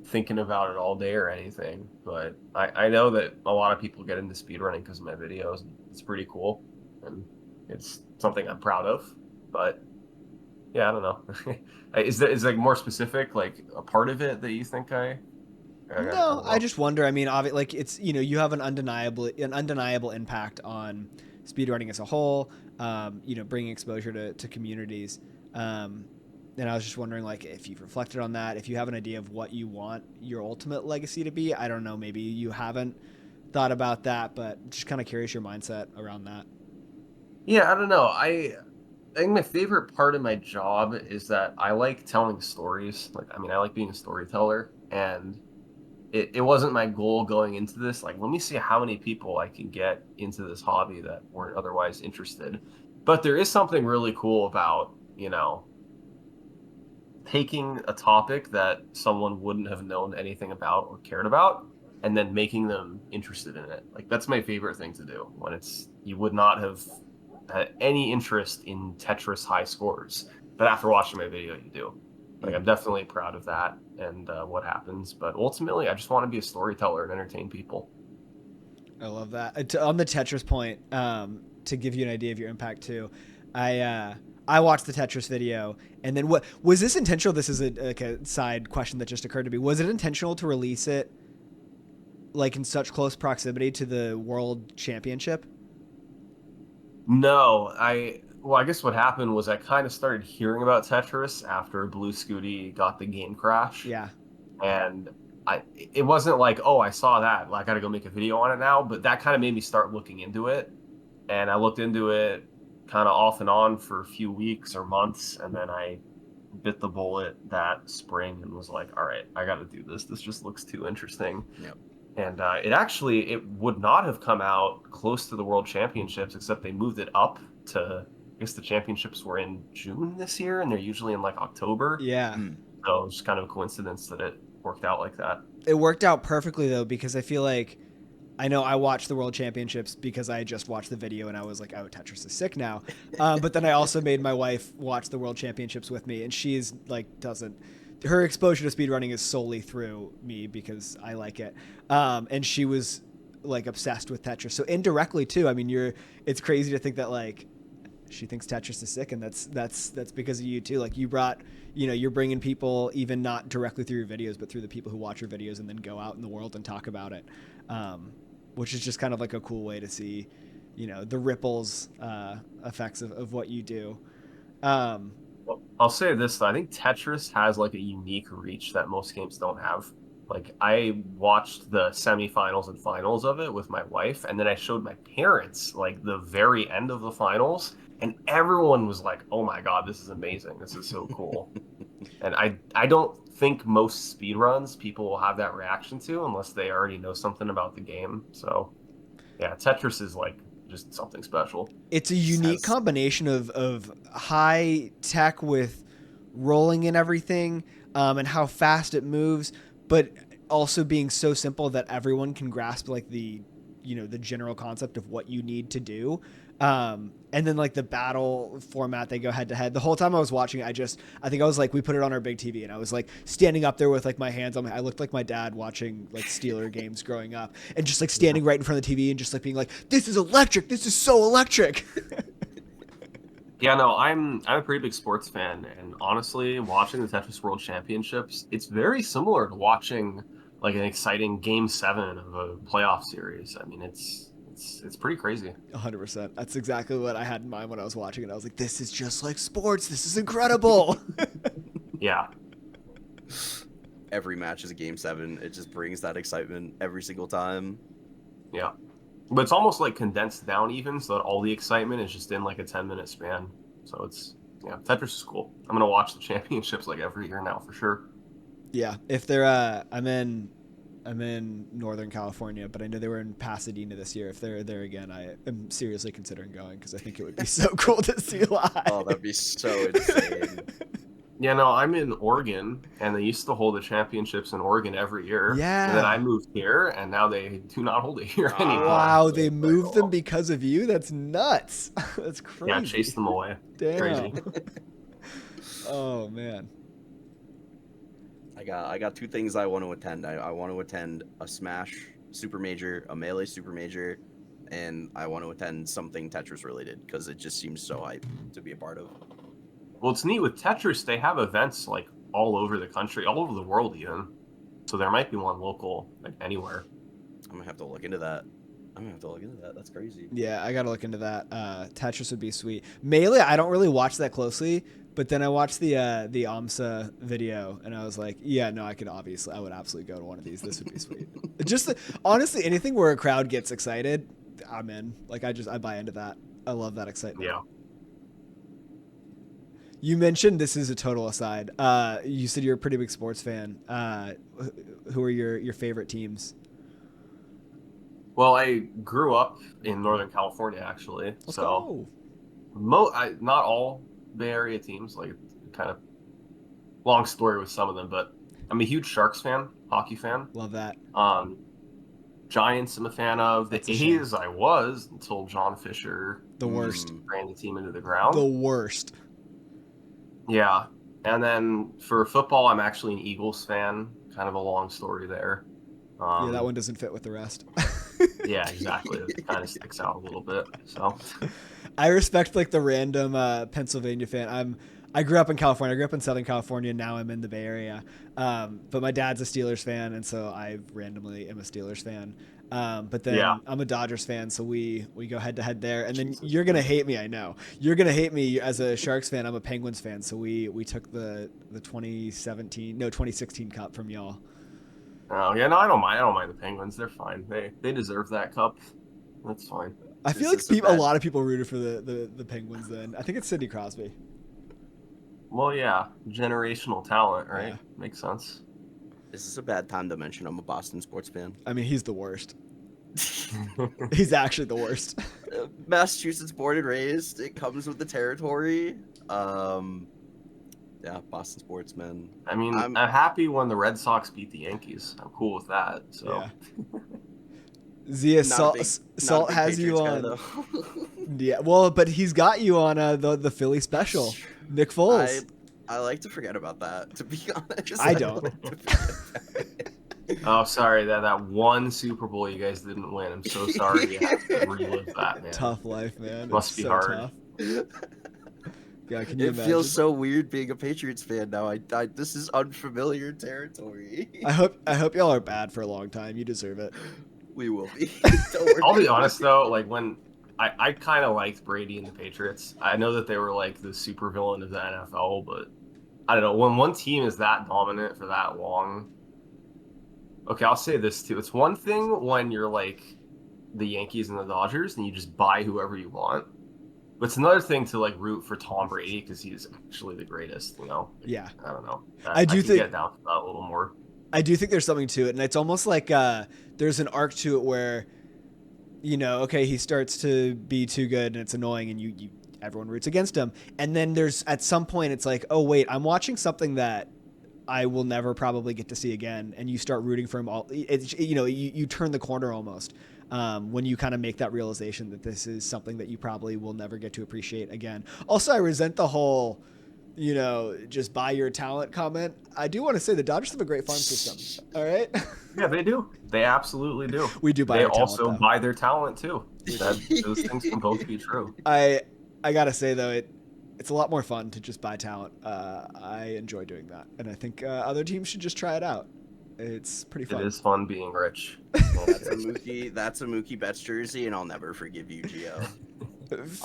thinking about it all day or anything, but I know that a lot of people get into speedrunning because of my videos. It's pretty cool, and it's something I'm proud of, but Yeah, I don't know. Is like more specific, like a part of it that you think I No, don't I know. just wonder. I mean, like it's you have an undeniable impact on speedrunning as a whole. Bringing exposure to communities. Um, and I was just wondering, like, if you've reflected on that, if you have an idea of what you want your ultimate legacy to be. I don't know. Maybe you haven't thought about that, but just kind of curious your mindset around that. Yeah, I don't know. I think my favorite part of my job is that I like telling stories. Like, I mean, I like being a storyteller, and it wasn't my goal going into this. Like, let me see how many people I can get into this hobby that weren't otherwise interested. But there is something really cool about, taking a topic that someone wouldn't have known anything about or cared about and then making them interested in it. Like that's my favorite thing to do when it's you would not have had any interest in Tetris high scores, but after watching my video, you do. Like I'm definitely proud of that and what happens. But ultimately, I just want to be a storyteller and entertain people. I love that. On the Tetris point, to give you an idea of your impact too, I watched the Tetris video, and then what was this intentional? This is like a side question that just occurred to me. Was it intentional to release it like in such close proximity to the World Championship? No, I guess what happened was I kind of started hearing about Tetris after Blue Scooty got the game crash. Yeah. And it wasn't like, oh, I saw that, I gotta go make a video on it now, but that kind of made me start looking into it. And I looked into it kind of off and on for a few weeks or months, and then I bit the bullet that spring and was like, all right, I gotta do this. This just looks too interesting. Yep. And it would not have come out close to the World Championships, except they moved it up to, I guess the championships were in June this year, and they're usually in like October. Yeah. So it's kind of a coincidence that it worked out like that. It worked out perfectly though, because I feel like I know I watched the World Championships because I just watched the video and I was like, oh, Tetris is sick now. But then I also made my wife watch the World Championships with me, and she's like, doesn't. Her exposure to speedrunning is solely through me because I like it. And she was like obsessed with Tetris. So indirectly too, I mean, it's crazy to think that like she thinks Tetris is sick, and that's because of you too. Like you're bringing people even not directly through your videos, but through the people who watch your videos and then go out in the world and talk about it, which is just kind of like a cool way to see, the ripples effects of what you do. Well, I'll say this though, I think Tetris has like a unique reach that most games don't have. Like I watched the semifinals and finals of it with my wife, and then I showed my parents like the very end of the finals, and everyone was like, "Oh my God, this is amazing! This is so cool!" And I don't think most speedruns people will have that reaction to unless they already know something about the game. So yeah, Tetris is like just something special. It's a unique combination of high tech with rolling and everything, and how fast it moves, but also being so simple that everyone can grasp like the general concept of what you need to do. And then like the battle format, they go head to head. The whole time I was watching it, I think I was like, we put it on our big TV, and I was like standing up there with like my hands on I looked like my dad watching like Steeler games growing up, and just like standing right in front of the TV and just like being like, this is electric. This is so electric. Yeah, no, I'm a pretty big sports fan, and honestly, watching the Tetris World Championships, it's very similar to watching like an exciting Game 7 of a playoff series. I mean, it's pretty crazy. 100%. That's exactly what I had in mind when I was watching it. I was like, this is just like sports. This is incredible. Yeah, Every match is a game 7. It just brings that excitement every single time. yeah. But it's almost like condensed down even, so that all the excitement is just in like a 10-minute span. So yeah, Tetris is cool. I'm gonna watch the championships like every year now for sure. Yeah, if they're I'm in Northern California, but I know they were in Pasadena this year. If they're there again, I am seriously considering going because I think it would be so cool to see live. Oh, that'd be so insane. Yeah, no, I'm in Oregon, and they used to hold the championships in Oregon every year. Yeah. And then I moved here, and now they do not hold it here anymore. Wow, So they it's moved like, them oh. because of you? That's nuts. That's crazy. Yeah, chase them away. Damn. Crazy. Oh man. I got 2 things I want to attend. I want to attend a Smash Super Major, a Melee Super Major, and I want to attend something Tetris related because it just seems so hype to be a part of. Well, it's neat with Tetris. They have events like all over the country, all over the world, even. So there might be one local, like anywhere. I'm gonna have to look into that. That's crazy. Yeah, I gotta look into that. Tetris would be sweet. Melee, I don't really watch that closely, but then I watched the AMSA video, and I was like, yeah, no, I would absolutely go to one of these. This would be sweet. Honestly, anything where a crowd gets excited, I'm in. Like, I buy into that. I love that excitement. Yeah. You mentioned, this is a total aside. You said you're a pretty big sports fan. Who are your favorite teams? Well, I grew up in Northern California, actually. Let's go. Not all Bay Area teams, like kind of long story with some of them, but I'm a huge Sharks fan, hockey fan. Love that. Giants, I'm a fan of. The A's, I was until John Fisher, the worst, ran the team into the ground. The worst. Yeah, and then for football, I'm actually an Eagles fan. Kind of a long story there. Yeah, that one doesn't fit with the rest. Yeah, exactly. It kind of sticks out a little bit. So I respect like the random Pennsylvania fan. I grew up in California. I grew up in Southern California. Now I'm in the Bay Area. But my dad's a Steelers fan, and so I randomly am a Steelers fan. But then I'm a Dodgers fan, so we go head to head there. And then you're gonna hate me. I know you're gonna hate me as a Sharks fan. I'm a Penguins fan, so we took the 2016 Cup from y'all. Oh yeah, no, I don't mind the Penguins. They're fine. They deserve that cup. That's fine. I feel like a lot of people rooted for the Penguins. Then I think it's Sidney Crosby. Well, yeah, generational talent, right? Yeah. Makes sense. Is this a bad time to mention I'm a Boston sports fan? I mean, he's the worst. He's actually the worst. Massachusetts born and raised. It comes with the territory. Yeah, Boston sports, man. I mean, I'm happy when the Red Sox beat the Yankees. I'm cool with that. So, yeah. Zeas, Salt has you on. Yeah, well, but he's got you on the Philly special. Nick Foles. I like to forget about that. To be honest, I don't. Oh, sorry that one Super Bowl you guys didn't win. I'm so sorry you have to relive that, man. Tough life, man. Must be so hard. Tough. Yeah, can you it imagine? Feels so weird being a Patriots fan now. This is unfamiliar territory. I hope y'all are bad for a long time. You deserve it. We will be. I'll be honest though, like when I kind of liked Brady and the Patriots. I know that they were like the super villain of the NFL, but I don't know, when one team is that dominant for that long. Okay, I'll say this too. It's one thing when you're like the Yankees and the Dodgers and you just buy whoever you want. But it's another thing to like root for Tom Brady because he's actually the greatest, you know? Yeah. I don't know. I do think get down for that a little more. I do think there's something to it, and it's almost like there's an arc to it where, you know, okay, he starts to be too good and it's annoying, and you everyone roots against him, and then there's at some point it's like, oh wait, I'm watching something that I will never probably get to see again, and you start rooting for him all. It's, you know, you turn the corner almost. When you kind of make that realization that this is something that you probably will never get to appreciate again. Also, I resent the whole, you know, just buy your talent comment. I do want to say the Dodgers have a great farm system. All right. Yeah, they do. They absolutely do. We do buy. They our talent, also though. buy their talent too. Those things can both be true. I gotta say though, it's a lot more fun to just buy talent. I enjoy doing that, and I think other teams should just try it out. It's pretty fun. It is fun being rich. That's a Mookie Betts jersey, and I'll never forgive you, Geo.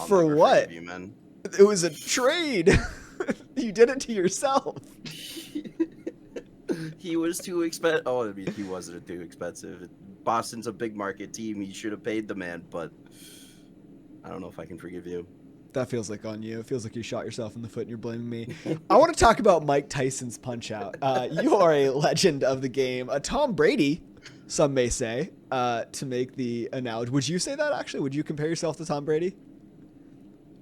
For what? You, man. It was a trade. You did it to yourself. He was too expensive. Oh, I mean, he wasn't too expensive. Boston's a big market team. He should have paid the man, but I don't know if I can forgive you. That feels like on you. It feels like you shot yourself in the foot and you're blaming me. I want to talk about Mike Tyson's Punch-Out. You are a legend of the game. Tom Brady, some may say, to make the analogy. Would you say that, actually? Would you compare yourself to Tom Brady?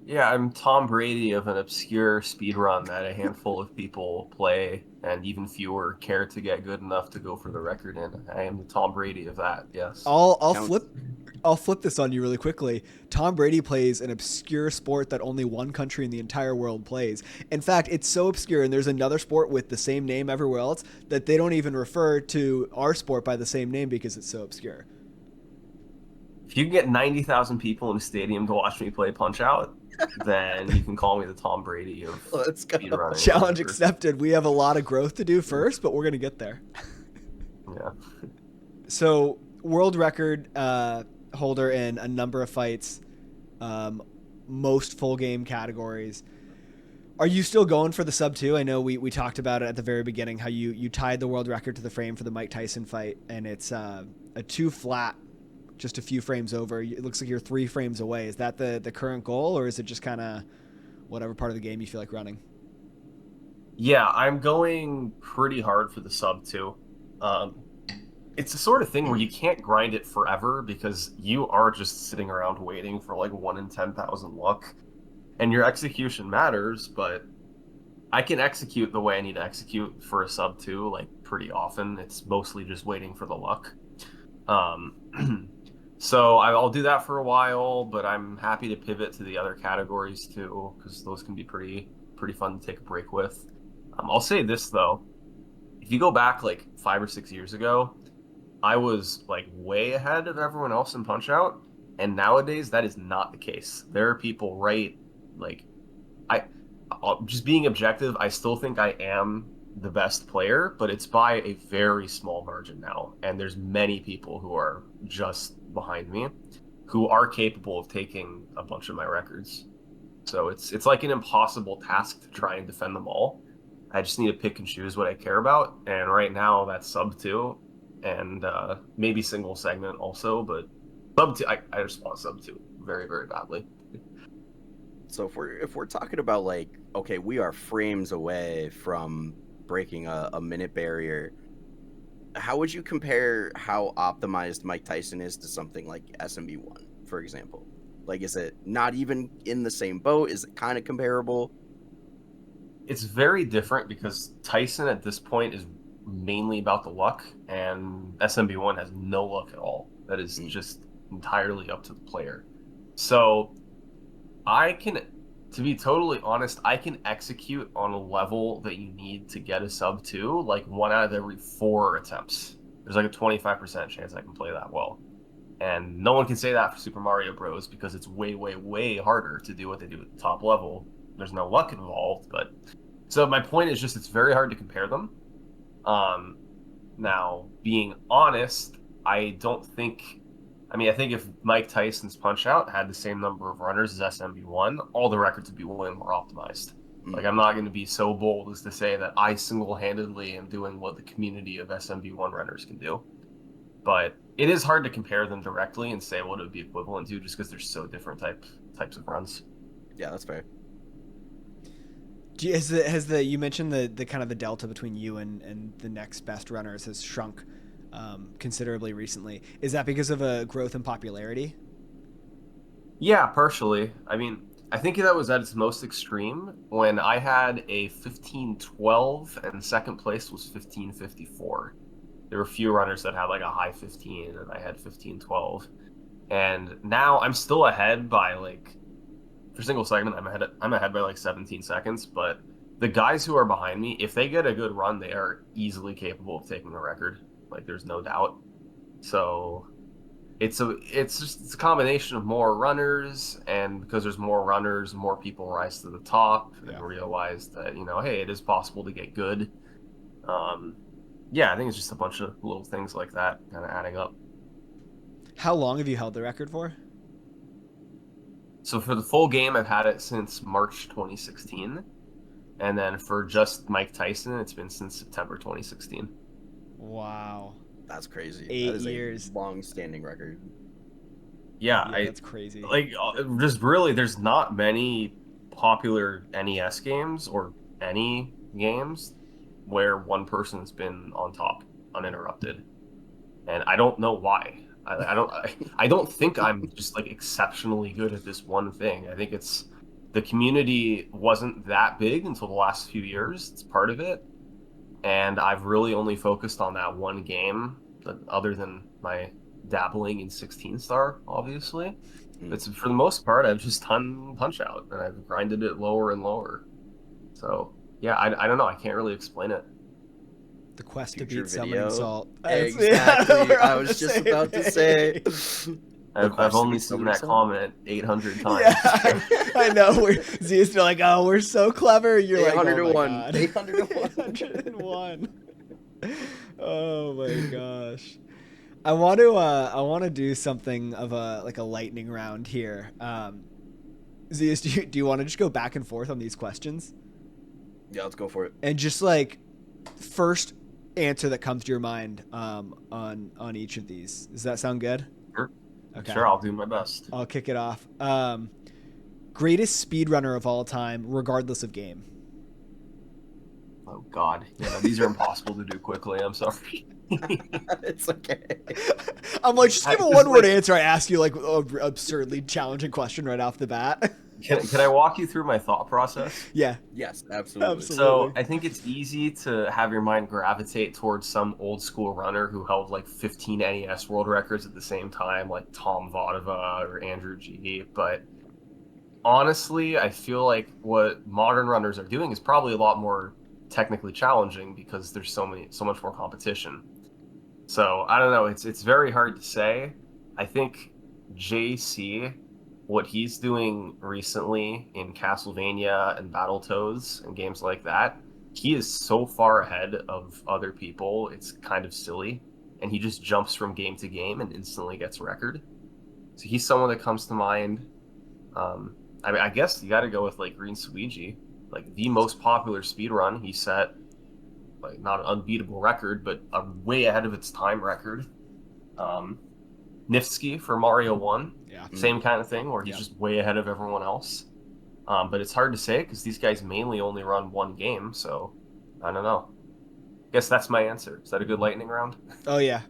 Yeah, I'm Tom Brady of an obscure speedrun that a handful of people play, and even fewer care to get good enough to go for the record in. I am the Tom Brady of that, yes. I'll flip this on you really quickly. Tom Brady plays an obscure sport that only one country in the entire world plays. In fact, it's so obscure, and there's another sport with the same name everywhere else, that they don't even refer to our sport by the same name because it's so obscure. If you can get 90,000 people in a stadium to watch me play Punch-Out, then you can call me the Tom Brady of Let's go. speedrunning. Challenge whatever. accepted. We have a lot of growth to do first, but we're gonna get there. Yeah. So, world record holder in a number of fights, most full game categories. Are you still going for the sub 2? I know we talked about it at the very beginning, how you tied the world record to the frame for the Mike Tyson fight, and it's a 2 flat, just a few frames over. It looks like you're 3 frames away. Is that the current goal, or is it just kind of whatever part of the game you feel like running? Yeah, I'm going pretty hard for the sub 2. It's the sort of thing where you can't grind it forever because you are just sitting around waiting for like 1 in 10,000 luck. And your execution matters, but I can execute the way I need to execute for a sub 2 like pretty often. It's mostly just waiting for the luck. So I'll do that for a while, but I'm happy to pivot to the other categories too, because those can be pretty fun to take a break with. I'll say this though, if you go back like 5 or 6 years ago, I was like way ahead of everyone else in Punch-Out, and nowadays that is not the case. There are people just being objective, I still think I am the best player, but it's by a very small margin now. And there's many people who are just behind me who are capable of taking a bunch of my records. So it's like an impossible task to try and defend them all. I just need to pick and choose what I care about. And right now that's sub 2 and maybe single segment also, but sub 2, I just want sub 2 very, very badly. So if we're talking about like, okay, we are frames away from breaking a minute barrier, how would you compare how optimized Mike Tyson is to something like SMB1, for example? Like, is it not even in the same boat? Is it kind of comparable? It's very different because Tyson at this point is mainly about the luck, and SMB1 has no luck at all. That is just entirely up to the player. So to be totally honest, I can execute on a level that you need to get a sub 2, like 1 out of every 4 attempts. There's like a 25% chance I can play that well. And no one can say that for Super Mario Bros. Because it's way, way, way harder to do what they do at the top level. There's no luck involved, but... So my point is just it's very hard to compare them. Now, being honest, I think if Mike Tyson's Punch-Out had the same number of runners as SMB1, all the records would be way more optimized. Like, I'm not going to be so bold as to say that I single-handedly am doing what the community of SMB1 runners can do. But it is hard to compare them directly and say what it would be equivalent to just because they're so different types of runs. Yeah, that's fair. You mentioned the kind of the delta between you and the next best runners has shrunk considerably recently. Is that because of a growth in popularity? Yeah, partially. I mean, I think that was at its most extreme when I had a 15:12 and second place was 15:54. There were a few runners that had like a high 15 and I had 15:12. And now I'm still ahead by like, for single segment, I'm ahead by like 17 seconds, but the guys who are behind me, if they get a good run, they are easily capable of taking the record. Like, there's no doubt. So it's a combination of more runners, and because there's more runners, more people rise to the top and realize that, hey, it is possible to get good. I think it's just a bunch of little things like that kind of adding up. How long have you held the record for? So for the full game, I've had it since March 2016. And then for just Mike Tyson, it's been since September 2016. Wow. That's crazy. 8 that is years. A long-standing record. Yeah, that's crazy. Like, just really, there's not many popular NES games or any games where one person's been on top uninterrupted. And I don't know why. I don't think I'm just like exceptionally good at this one thing. I think it's the community wasn't that big until the last few years. It's part of it. And I've really only focused on that one game, other than my dabbling in 16 star, obviously. But for the most part, I've just done Punch-Out and I've grinded it lower and lower. So yeah, I don't know. I can't really explain it. The quest to Future beat video. SummoningSalt. Exactly. I was just about to say. I've only so seen that recent? comment 800 times. Yeah, I know. Zeas be like, "Oh, we're so clever." You're like, "Oh my 801. god, 801. 801." Oh my gosh. I want to do something of a lightning round here. Zeus, do you want to just go back and forth on these questions Yeah, let's go for it. and just like first answer that comes to your mind on each of these? Does that sound good? Sure. Okay. Sure, I'll do my best. I'll kick it off. Greatest speedrunner of all time, regardless of game. Oh God, yeah, these are impossible to do quickly. I'm sorry. It's okay. I'm like, just give a Just one-word like- answer. I ask you like an absurdly challenging question right off the bat. Can I walk you through my thought process? Yeah. Yes, absolutely. Absolutely. So I think it's easy to have your mind gravitate towards some old school runner who held like 15 NES world records at the same time, like Tom Vodova or Andrew G. But honestly, I feel like what modern runners are doing is probably a lot more technically challenging because there's so much more competition. So I don't know. It's very hard to say. I think JC, what he's doing recently in Castlevania and Battletoads and games like that, he is so far ahead of other people. It's kind of silly, and he just jumps from game to game and instantly gets record. So he's someone that comes to mind. I mean, I guess you got to go with like Green Suigi, like the most popular speedrun. He set like not an unbeatable record, but a way ahead of its time record. Nifsky for Mario 1, Yeah. same kind of thing, where he's Yeah. just way ahead of everyone else. But it's hard to say because these guys mainly only run one game, so I don't know. Guess that's my answer. Is that a good lightning round? Oh yeah.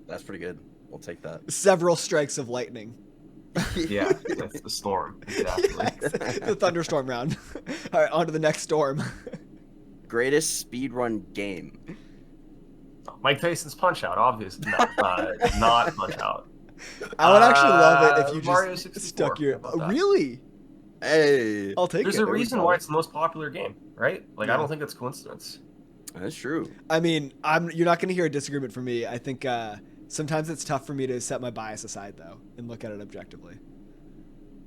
That's pretty good. We'll take that. Several strikes of lightning. Yeah, that's the storm. Exactly. The thunderstorm round. All right, on to the next storm. Greatest speedrun game. Mike Tyson's Punch Out, obviously. Not Punch Out. I would actually love it if you Mario just 64. stuck your. How about that? Really? Hey, I'll take There's it. a reason why it's the most popular game, right? Like, Yeah. I don't think that's coincidence. that's true. I mean, you're not going to hear a disagreement from me. I think sometimes it's tough for me to set my bias aside though and look at it objectively.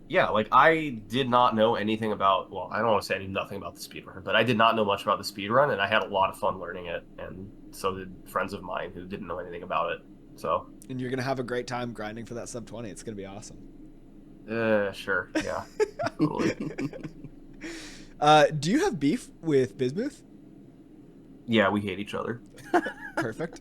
Yeah, like I did not know anything about. Well, I don't want to say I knew nothing about the speedrun, but I did not know much about the speedrun, and I had a lot of fun learning it, and so did friends of mine who didn't know anything about it. So, And you're going to have a great time grinding for that sub 20. It's going to be awesome. sure, yeah, totally. Do you have beef with Bismuth? Yeah, we hate each other. Perfect.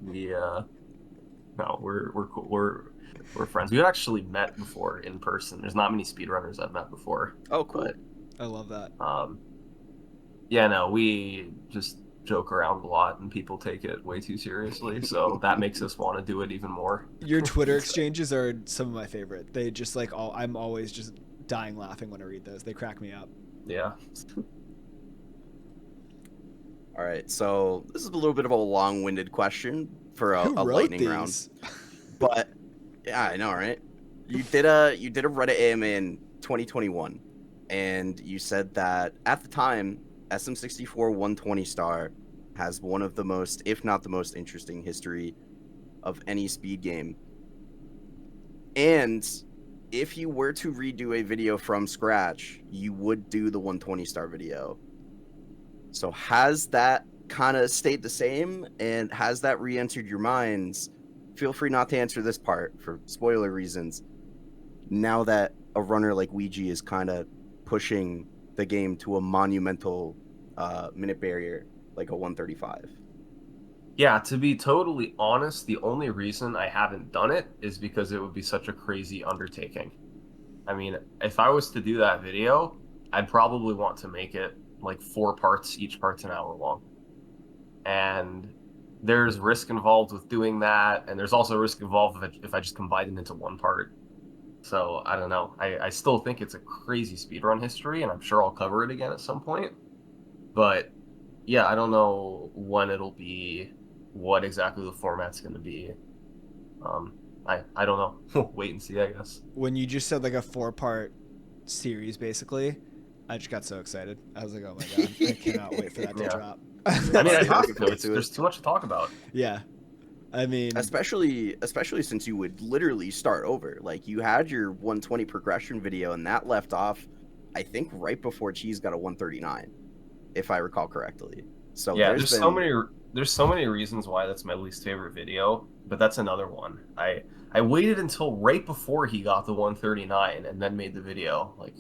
No, we're cool. We're friends. We actually met before in person. There's not many speedrunners I've met before. Oh, cool. But I love that. yeah, no, we just joke around a lot and people take it way too seriously. So that makes us want to do it even more. Your Twitter exchanges are some of my favorite. They just like I'm always just dying laughing when I read those. They crack me up. Yeah. All right, so this is a little bit of a long-winded question for a Who wrote lightning these? round, but yeah, I know, right? You did a Reddit AMA in 2021, and you said that at the time, SM64 120 star has one of the most, if not the most interesting history of any speed game. And if you were to redo a video from scratch, you would do the 120 star video. So has that kind of stayed the same, and has that re-entered your minds? Feel free not to answer this part for spoiler reasons. Now that a runner like Ouija is kind of pushing the game to a monumental minute barrier, like a 135. Yeah, to be totally honest, the only reason I haven't done it is because it would be such a crazy undertaking. I mean, if I was to do that video, I'd probably want to make it like 4 parts, each part's an hour long. And there's risk involved with doing that, and there's also risk involved if I just combine it into one part. So I don't know. I still think it's a crazy speedrun history, and I'm sure I'll cover it again at some point. But yeah, I don't know when it'll be, what exactly the format's going to be. I don't know. We'll wait and see, I guess. When you just said like a 4-part series, basically, I just got so excited. I was like, oh my god, I cannot wait for that to Yeah. drop. I mean, I have to. Looking forward to it. There's too much to talk about. Yeah. I mean, especially since you would literally start over. Like you had your 120 progression video, and that left off, I think, right before Cheese got a 139, if I recall correctly. So Yeah, there's been there's so many reasons why that's my least favorite video, but that's another one. I waited until right before he got the 139 and then made the video. Like,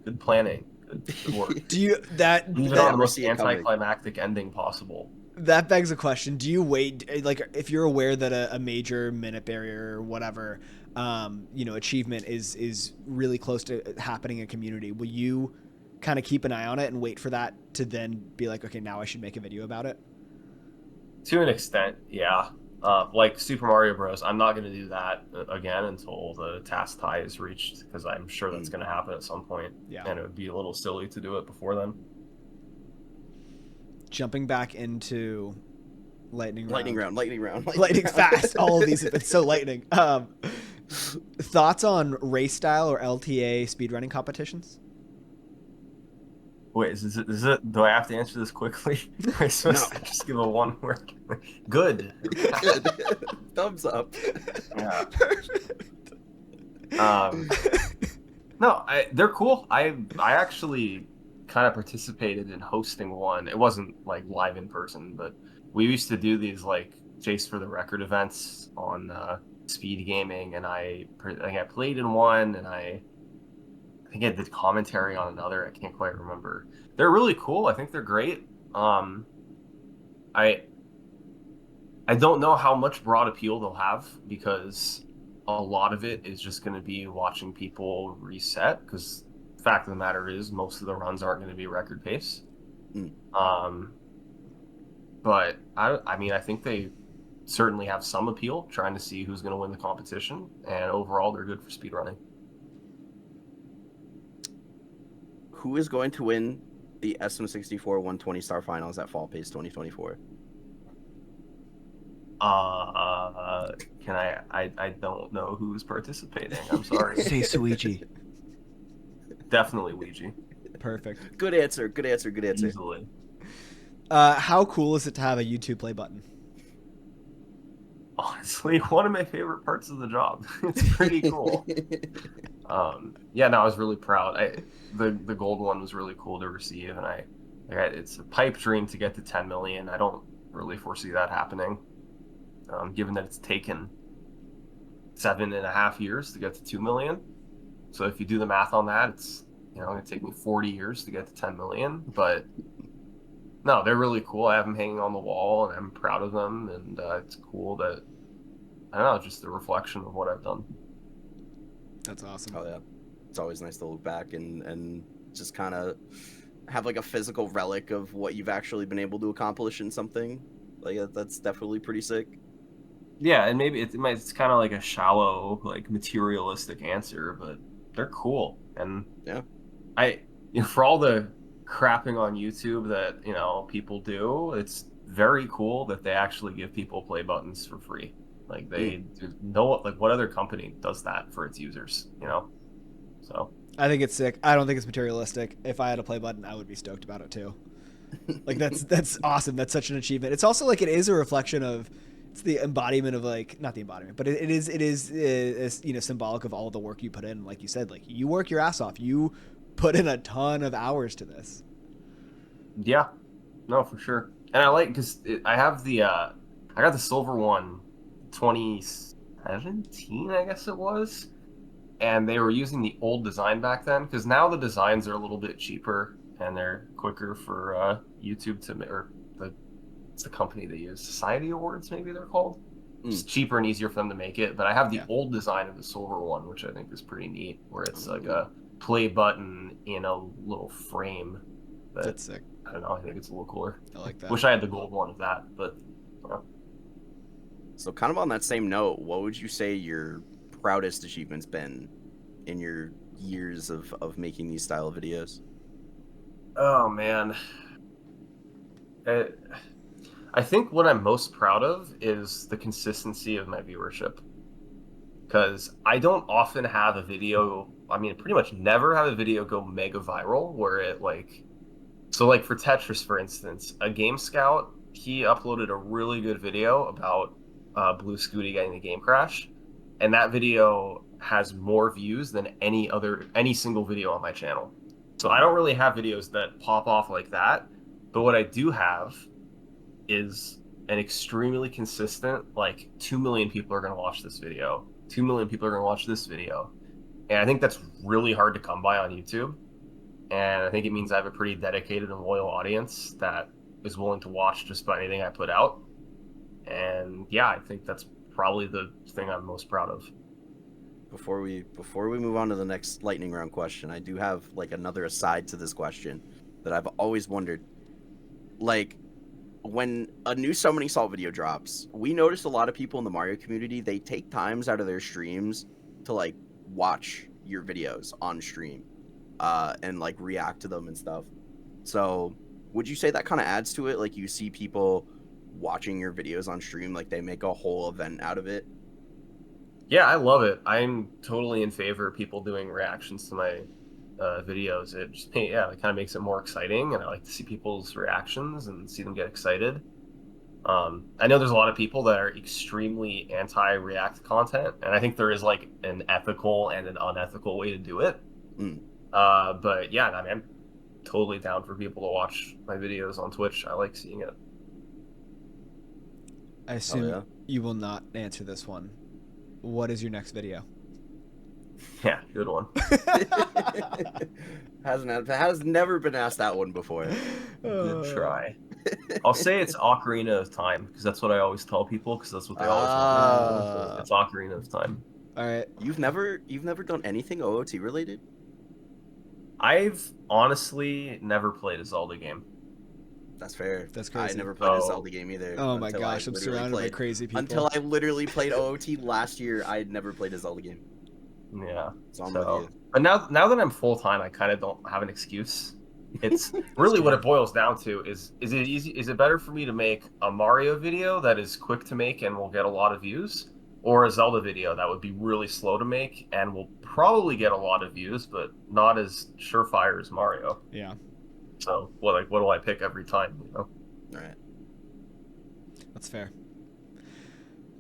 good planning, good work. do you that Leave it that on the most see it coming. anticlimactic ending possible. that begs a question? Do you wait, like, if you're aware that a major minute barrier or whatever, achievement is really close to happening in a community? Will you kind of keep an eye on it and wait for that to then be like, okay, now I should make a video about it? To an extent, yeah. Like Super Mario Bros. I'm not going to do that again until the task tie is reached, because I'm sure that's going to happen at some point. Yeah. And it would be a little silly to do it before then. Jumping back into lightning round. lightning Fast. All of these have been so lightning. Thoughts on race style or LTA speedrunning competitions? Wait, is it? Do I have to answer this quickly? Am I supposed to just give a one word? Good. Good. Thumbs up. Yeah. No, they're cool. I actually kind of participated in hosting one. It wasn't like live in person, but we used to do these like Chase for the Record events on Speed Gaming, and I played in one, and I think I did commentary on another. I can't quite remember. They're really cool. I think they're great. I don't know how much broad appeal they'll have, because a lot of it is just going to be watching people reset, because the fact of the matter is most of the runs aren't going to be record pace. But I think they certainly have some appeal, trying to see who's going to win the competition, and overall they're good for speedrunning. Who is going to win the SM64 120 star finals at Fall Pace 2024? Can I don't know who's participating. I'm sorry. Say Suichi. Definitely Ouija. Perfect. Good answer. Easily. How cool is it to have a YouTube play button? Honestly, one of my favorite parts of the job. It's pretty cool. Yeah, no, I was really proud. The gold one was really cool to receive, and it's a pipe dream to get to 10 million. I don't really foresee that happening, given that it's taken 7.5 years to get to 2 million. So if you do the math on that, it's going to take me 40 years to get to 10 million. But no, they're really cool. I have them hanging on the wall, and I'm proud of them. And it's cool that, I don't know, just the reflection of what I've done. That's awesome. Oh yeah, it's always nice to look back and just kind of have like a physical relic of what you've actually been able to accomplish in something. Like that's definitely pretty sick. Yeah, and maybe it's kind of like a shallow, like materialistic answer, but they're cool. And yeah, for all the crapping on YouTube that people do, it's very cool that they actually give people play buttons for free. Like they know what other company does that for its users, So I think it's sick. I don't think it's materialistic. If I had a play button, I would be stoked about it too. Like that's awesome. That's such an achievement. It's also like it is a reflection of, it's the embodiment of, like, not the embodiment, but it is symbolic of all the work you put in. Like you said, like you work your ass off. You put in a ton of hours to this. Yeah, no, for sure. And I like, because I have I got the silver one 2017, I guess it was, and they were using the old design back then, because now the designs are a little bit cheaper and they're quicker for YouTube it's the company they use, Society Awards maybe they're called. It's cheaper and easier for them to make it. But I have the old design of the silver one, which I think is pretty neat, where it's like a play button in a little frame. That's sick. I don't know, I think it's a little cooler. I like that. Wish I had the gold one of that, but So kind of on that same note, what would you say your proudest achievement's been in your years of making these style of videos? Oh man, I think what I'm most proud of is the consistency of my viewership, because I don't often have a video, pretty much never have a video go mega viral where it so for Tetris, for instance, a Game Scout, he uploaded a really good video about Blue Scooty getting the game crash, and that video has more views than any single video on my channel. So I don't really have videos that pop off like that, but what I do have is an extremely consistent, like 2 million people are going to watch this video, 2 million people are going to watch this video, and I think that's really hard to come by on YouTube. And I think it means I have a pretty dedicated and loyal audience that is willing to watch just about anything I put out. And yeah, I think that's probably the thing I'm most proud of. Before we move on to the next lightning round question, I do have like another aside to this question that I've always wondered. Like, when a new Summoning Salt video drops, we noticed a lot of people in the Mario community, they take times out of their streams to like watch your videos on stream and like react to them and stuff. So would you say that kind of adds to it? Like, you see people watching your videos on stream, like they make a whole event out of it? Yeah, I love it. I'm totally in favor of people doing reactions to my videos. It just, yeah, it kind of makes it more exciting, and I like to see people's reactions and see them get excited. I know there's a lot of people that are extremely anti-react content, and I think there is like an ethical and an unethical way to do it. But yeah, I mean, I'm totally down for people to watch my videos on Twitch. I like seeing it. I assume you will not answer this one. What is your next video? Yeah, good one. Has never been asked that one before. Good try. I'll say it's Ocarina of Time, because that's what I always tell people, because that's what they always want. It's Ocarina of Time. All right. You've never done anything OOT related? I've honestly never played a Zelda game. That's fair. That's crazy. I never played a Zelda game either. Oh my gosh, I'm surrounded by crazy people. Until I literally played OOT last year, I had never played a Zelda game. Yeah. So I'm with you. But now that I'm full time, I kind of don't have an excuse. It's really what it boils down to is it better for me to make a Mario video that is quick to make and will get a lot of views, or a Zelda video that would be really slow to make and will probably get a lot of views, but not as surefire as Mario? Yeah. So what do I pick every time, you know? All right. That's fair.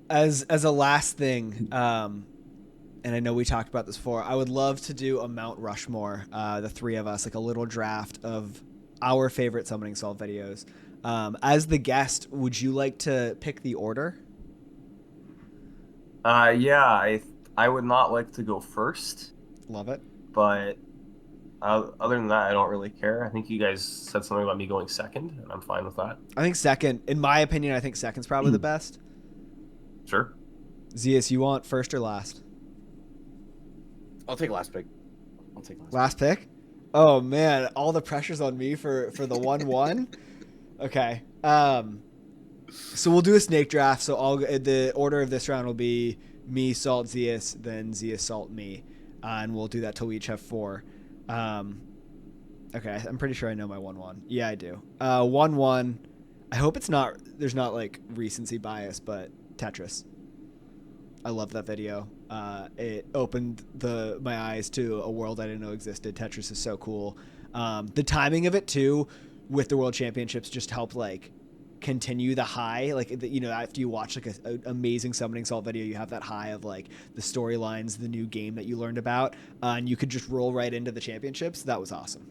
As a last thing, and I know we talked about this before, I would love to do a Mount Rushmore, the three of us, like a little draft of our favorite Summoning Salt videos. As the guest, would you like to pick the order? Yeah, I would not like to go first. Love it. But other than that, I don't really care. I think you guys said something about me going second, and I'm fine with that. I think second, in my opinion, I think second's probably the best. Sure. Zeas, you want first or last? I'll take last pick. Last pick? Oh man, all the pressure's on me for the 1-1. Okay. So we'll do a snake draft. So the order of this round will be me, Salt, Zeas, then Zeas, Salt, me, and we'll do that till we each have 4. Okay, I'm pretty sure I know my 1-1. Yeah, I do. 1-1. I hope there's not like recency bias, but Tetris. I love that video. It opened my eyes to a world I didn't know existed. Tetris is so cool. The timing of it too, with the World Championships, just helped like continue the high. Like after you watch like an amazing Summoning Salt video, you have that high of like the storylines, the new game that you learned about, and you could just roll right into the championships. That was awesome.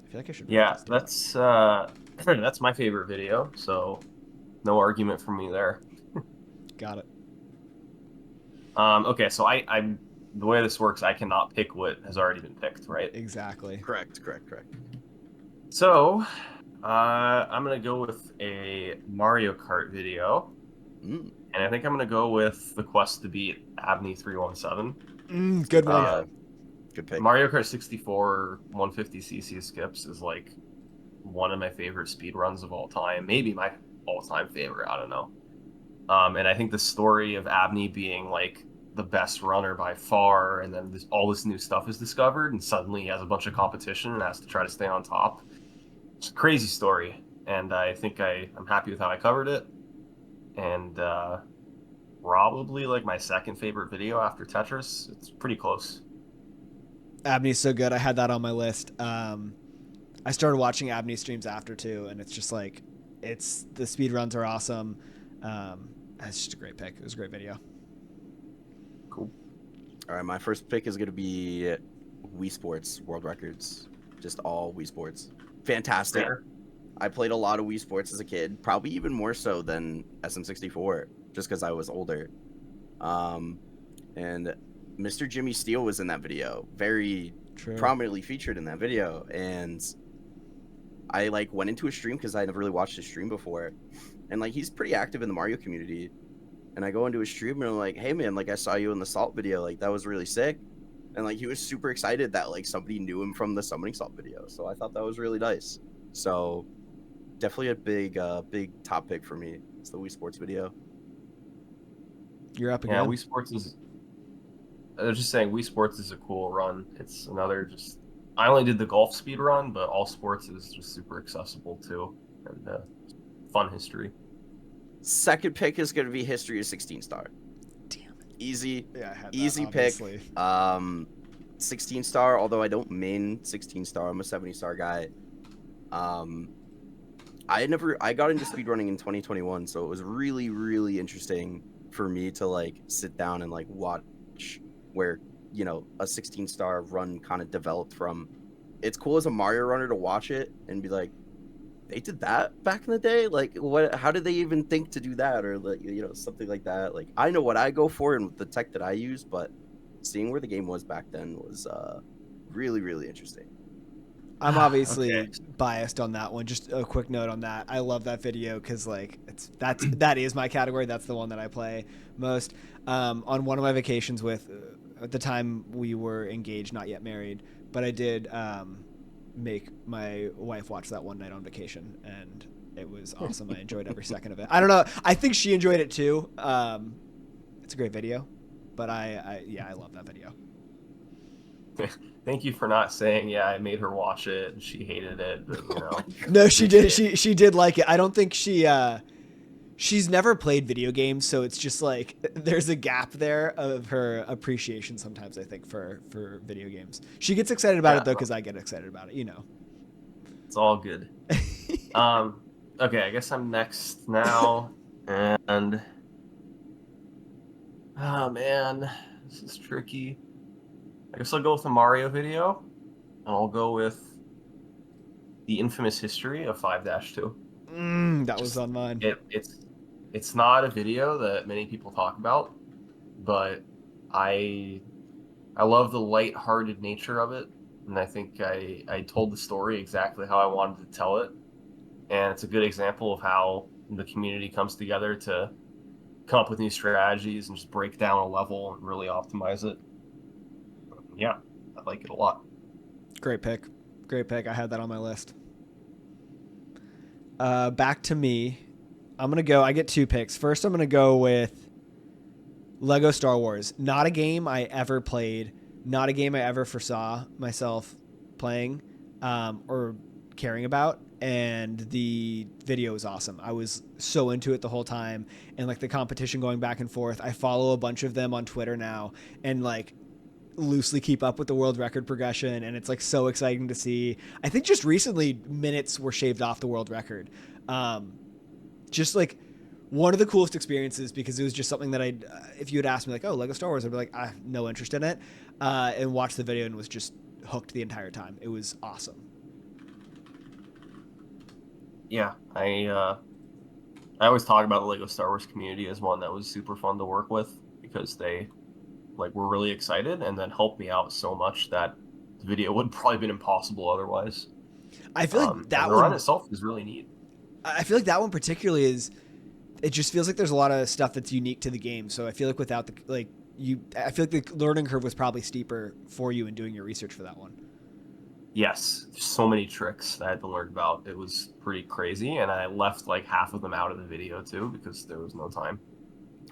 I feel like I should. Yeah, that's my favorite video. So no argument from me there. Got it. Okay, so I the way this works, I cannot pick what has already been picked, right? Exactly. Correct. So, I'm gonna go with a Mario Kart video, and I think I'm gonna go with the quest to beat Abney 317. Good one. Good pick. Mario Kart 64 150cc skips is like one of my favorite speed runs of all time, maybe my all-time favorite. I don't know. And I think the story of Abney being like the best runner by far, and then all this new stuff is discovered, and suddenly he has a bunch of competition and has to try to stay on top. It's a crazy story, and I think I'm happy with how I covered it. And probably like my second favorite video after Tetris. It's pretty close. Abney's so good. I had that on my list. I started watching Abney streams after too, and it's just like the speed runs are awesome. That's just a great pick. It was a great video. Cool. All right, my first pick is going to be Wii Sports World Records. Just all Wii Sports. Fantastic. Fair. I played a lot of Wii Sports as a kid, probably even more so than SM64, just because I was older. And Mr. Jimmy Steele was in that video, very prominently featured in that video. And I like went into a stream because I never really watched his stream before. And like he's pretty active in the Mario community. And I go into his stream and I'm like, hey man, like I saw you in the Salt video, like that was really sick. And like he was super excited that like somebody knew him from the Summoning Salt video. So I thought that was really nice. So definitely a big top pick for me. It's the Wii Sports video. You're up again. Yeah, Wii Sports is. I was just saying, Wii Sports is a cool run. It's another just. I only did the golf speed run, but all sports is just super accessible too, and fun history. Second pick is going to be History of 16 Star. Damn it. Easy. Yeah, I had that, Easy obviously. pick. 16 star, although I don't main 16 star. I'm a 70 star guy. I got into speedrunning in 2021, so it was really, really interesting for me to like sit down and like watch where, you know, a 16 star run kind of developed from. It's cool as a Mario runner to watch it and be like, they did that back in the day? Like what, how did they even think to do that? Or like, you know, something like that. Like I know what I go for and the tech that I use, but seeing where the game was back then was really, really interesting. I'm obviously Okay. biased on that one. Just a quick note on that. I love that video because like that is my category. That's the one that I play most. On one of my vacations with, at the time we were engaged, not yet married, but I did make my wife watch that one night on vacation, and it was awesome. I enjoyed every second of it. I don't know. I think she enjoyed it too. It's a great video, but I love that video. Thank you for not saying, yeah, I made her watch it and she hated it, but, you know. No, she did. She did like it. I don't think she's never played video games, so it's just like there's a gap there of her appreciation sometimes, I think, for video games. She gets excited about it though because I get excited about it, you know. It's all good. Okay, I guess I'm next now, and oh man, this is tricky. I guess I'll go with the Mario video, and I'll go with the infamous history of 5-2. That was on mine. It's not a video that many people talk about, but I love the light-hearted nature of it, and I think I told the story exactly how I wanted to tell it, and it's a good example of how the community comes together to come up with new strategies and just break down a level and really optimize it. Yeah, I like it a lot. Great pick. I had that on my list. Back to me. I get two picks. First, I'm going to go with Lego Star Wars. Not a game I ever played. Not a game I ever foresaw myself playing or caring about. And the video was awesome. I was so into it the whole time. And like the competition going back and forth. I follow a bunch of them on Twitter now. And like loosely keep up with the world record progression, and it's like so exciting to see. I think just recently minutes were shaved off the world record. Just like one of the coolest experiences, because it was just something that if you had asked me like, oh, Lego Star Wars, I'd be like, no interest in it, and watched the video and was just hooked the entire time. It was awesome. Yeah, I always talk about the Lego Star Wars community as one that was super fun to work with, because they were really excited and then helped me out so much that the video would probably been impossible otherwise. I feel like that the one run itself is really neat. I feel like that one particularly it just feels like there's a lot of stuff that's unique to the game. So I feel like without I feel like the learning curve was probably steeper for you in doing your research for that one. Yes, there's so many tricks that I had to learn about. It was pretty crazy, and I left like half of them out of the video too because there was no time.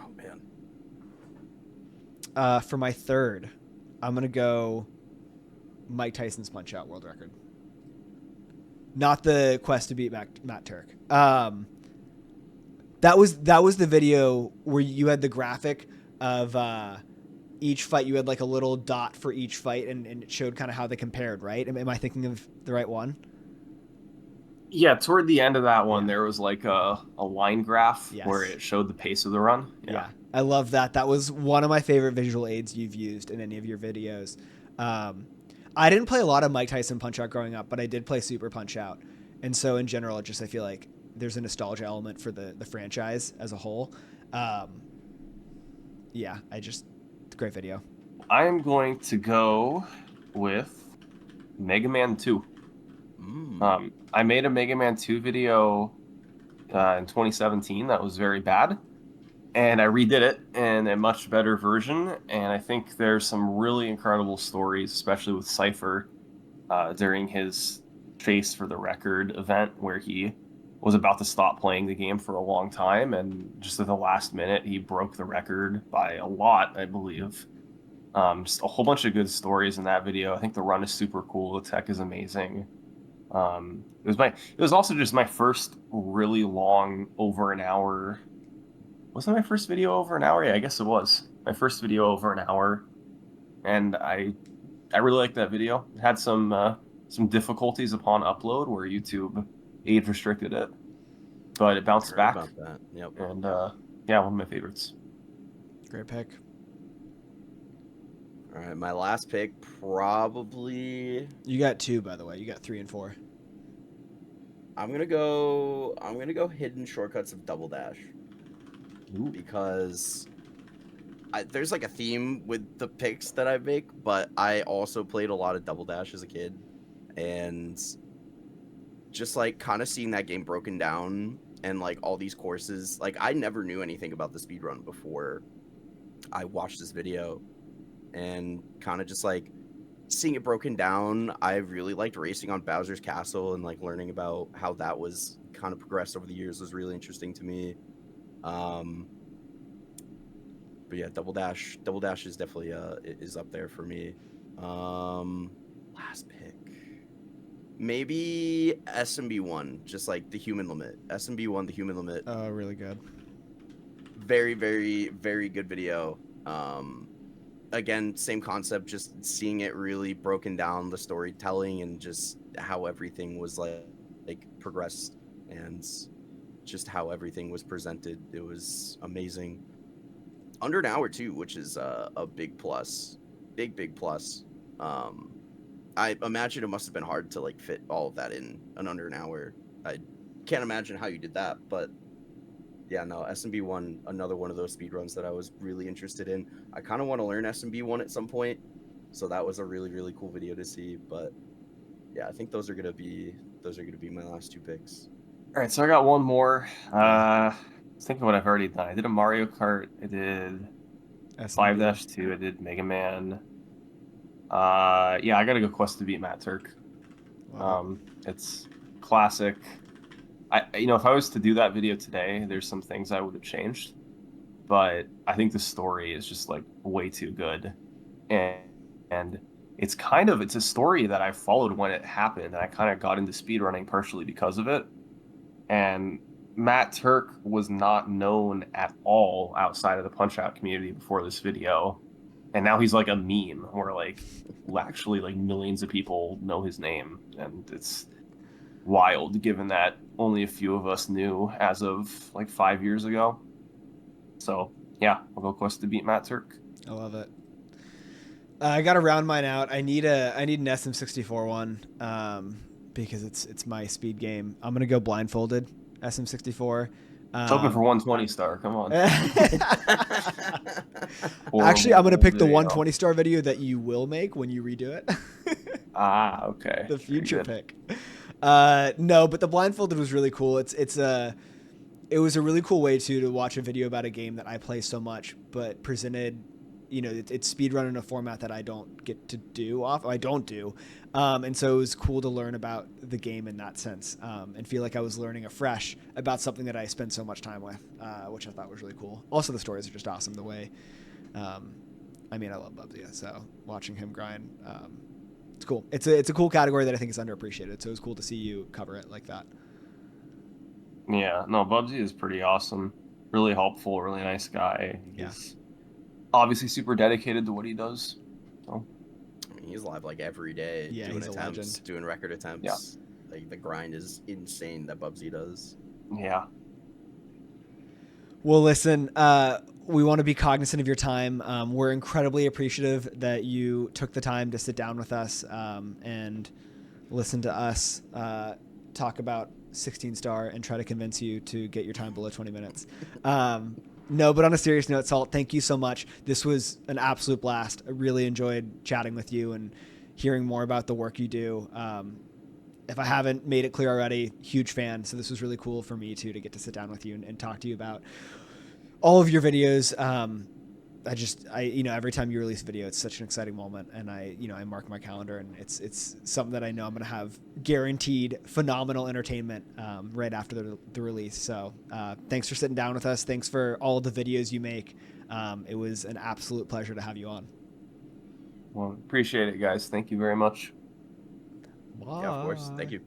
Oh man. For my third, I'm gonna go Mike Tyson's Punch Out world record. Not the quest to beat Matt Turk. That was the video where you had the graphic of each fight. You had like a little dot for each fight, and it showed kind of how they compared, right? Am I thinking of the right one? Yeah, toward the end of that one, Yeah. there was like a line graph Yes. where it showed the pace of the run. Yeah, I love that. That was one of my favorite visual aids you've used in any of your videos. I didn't play a lot of Mike Tyson Punch Out growing up, but I did play Super Punch Out, and so in general, just I feel like there's a nostalgia element for the franchise as a whole. Yeah, it's a great video. I am going to go with Mega Man 2. I made a Mega Man 2 video in 2017 that was very bad, and I redid it in a much better version, and I think there's some really incredible stories, especially with Cypher during his Chase for the Record event where he was about to stop playing the game for a long time, and just at the last minute he broke the record by a lot, I believe. Just a whole bunch of good stories in that video. I think the run is super cool. The tech is amazing. It was also just my first really long over an hour. Wasn't my first video over an hour? Yeah, I guess it was my first video over an hour, and I really liked that video. It had some difficulties upon upload where YouTube age restricted it, but it bounced back. About that. Yep. And yeah, one of my favorites. Great pick. All right, my last pick probably. You got 2, by the way. You got 3 and 4. I'm gonna go hidden shortcuts of Double Dash. Ooh. Because there's like a theme with the picks that I make, but I also played a lot of Double Dash as a kid, and just like kind of seeing that game broken down and like all these courses, like I never knew anything about the speedrun before I watched this video, and kind of just like seeing it broken down. I really liked racing on Bowser's Castle, and like learning about how that was kind of progressed over the years was really interesting to me. But yeah, Double Dash is definitely is up there for me. Last pick, maybe SMB1, just like the human limit. SMB1, the human limit. Oh, really good. Very, very, very good video. Again, same concept, just seeing it really broken down, the storytelling and just how everything was like progressed, and just how everything was presented. It was amazing. Under an hour too, which is a big plus. Big plus. I imagine it must have been hard to like fit all of that in under an hour. I can't imagine how you did that, but yeah, no, SMB1, another one of those speedruns that I was really interested in. I kind of want to learn SMB1 at some point, so that was a really, really cool video to see. But yeah, I think those are gonna be my last 2 picks. All right, so I got one more. Thinking what I've already done. I did a Mario Kart. I did 5-2. I did Mega Man. Yeah, I gotta go Quest to beat Matt Turk. Wow. It's classic. If I was to do that video today, there's some things I would have changed, but I think the story is just like way too good, and it's a story that I followed when it happened, and I kind of got into speedrunning partially because of it. And Matt Turk was not known at all outside of the Punch-Out community before this video, and now he's like a meme where like actually like millions of people know his name, and it's wild given that only a few of us knew as of like 5 years ago. So yeah, I'll go Quest to beat Matt Turk. I love it. I gotta round mine out. I need an SM64 one because it's my speed game. I'm gonna go blindfolded SM64. Hoping for 120 star. Come on. Actually, I'm gonna pick the 120 star video that you will make when you redo it. Okay. The future pick. No, but the blindfolded was really cool. It was a really cool way to watch a video about a game that I play so much, but presented, it's speedrun in a format that I don't get to do I don't do. And so it was cool to learn about the game in that sense, and feel like I was learning afresh about something that I spent so much time with, which I thought was really cool. Also, the stories are just awesome. The way, I love Bubsy, so watching him grind, it's cool. It's a cool category that I think is underappreciated. So it was cool to see you cover it like that. Yeah, no, Bubsy is pretty awesome. Really helpful, really nice guy. Yeah. He's obviously super dedicated to what he does. So I mean, he's live like every day, Yeah, doing he's a attempts, legend. doing record attempts. Like the grind is insane that Bubsy does. Yeah. Well, listen, we want to be cognizant of your time. We're incredibly appreciative that you took the time to sit down with us and listen to us talk about 16 star and try to convince you to get your time below 20 minutes. No, but on a serious note, Salt, thank you so much. This was an absolute blast. I really enjoyed chatting with you and hearing more about the work you do. If I haven't made it clear already, huge fan. So this was really cool for me too, to get to sit down with you and talk to you about all of your videos. Every time you release a video, it's such an exciting moment, and I mark my calendar, and it's something that I know I'm going to have guaranteed phenomenal entertainment right after the release. So thanks for sitting down with us. Thanks for all of the videos you make. It was an absolute pleasure to have you on. Well, appreciate it, guys. Thank you very much. Yeah, of course. Thank you.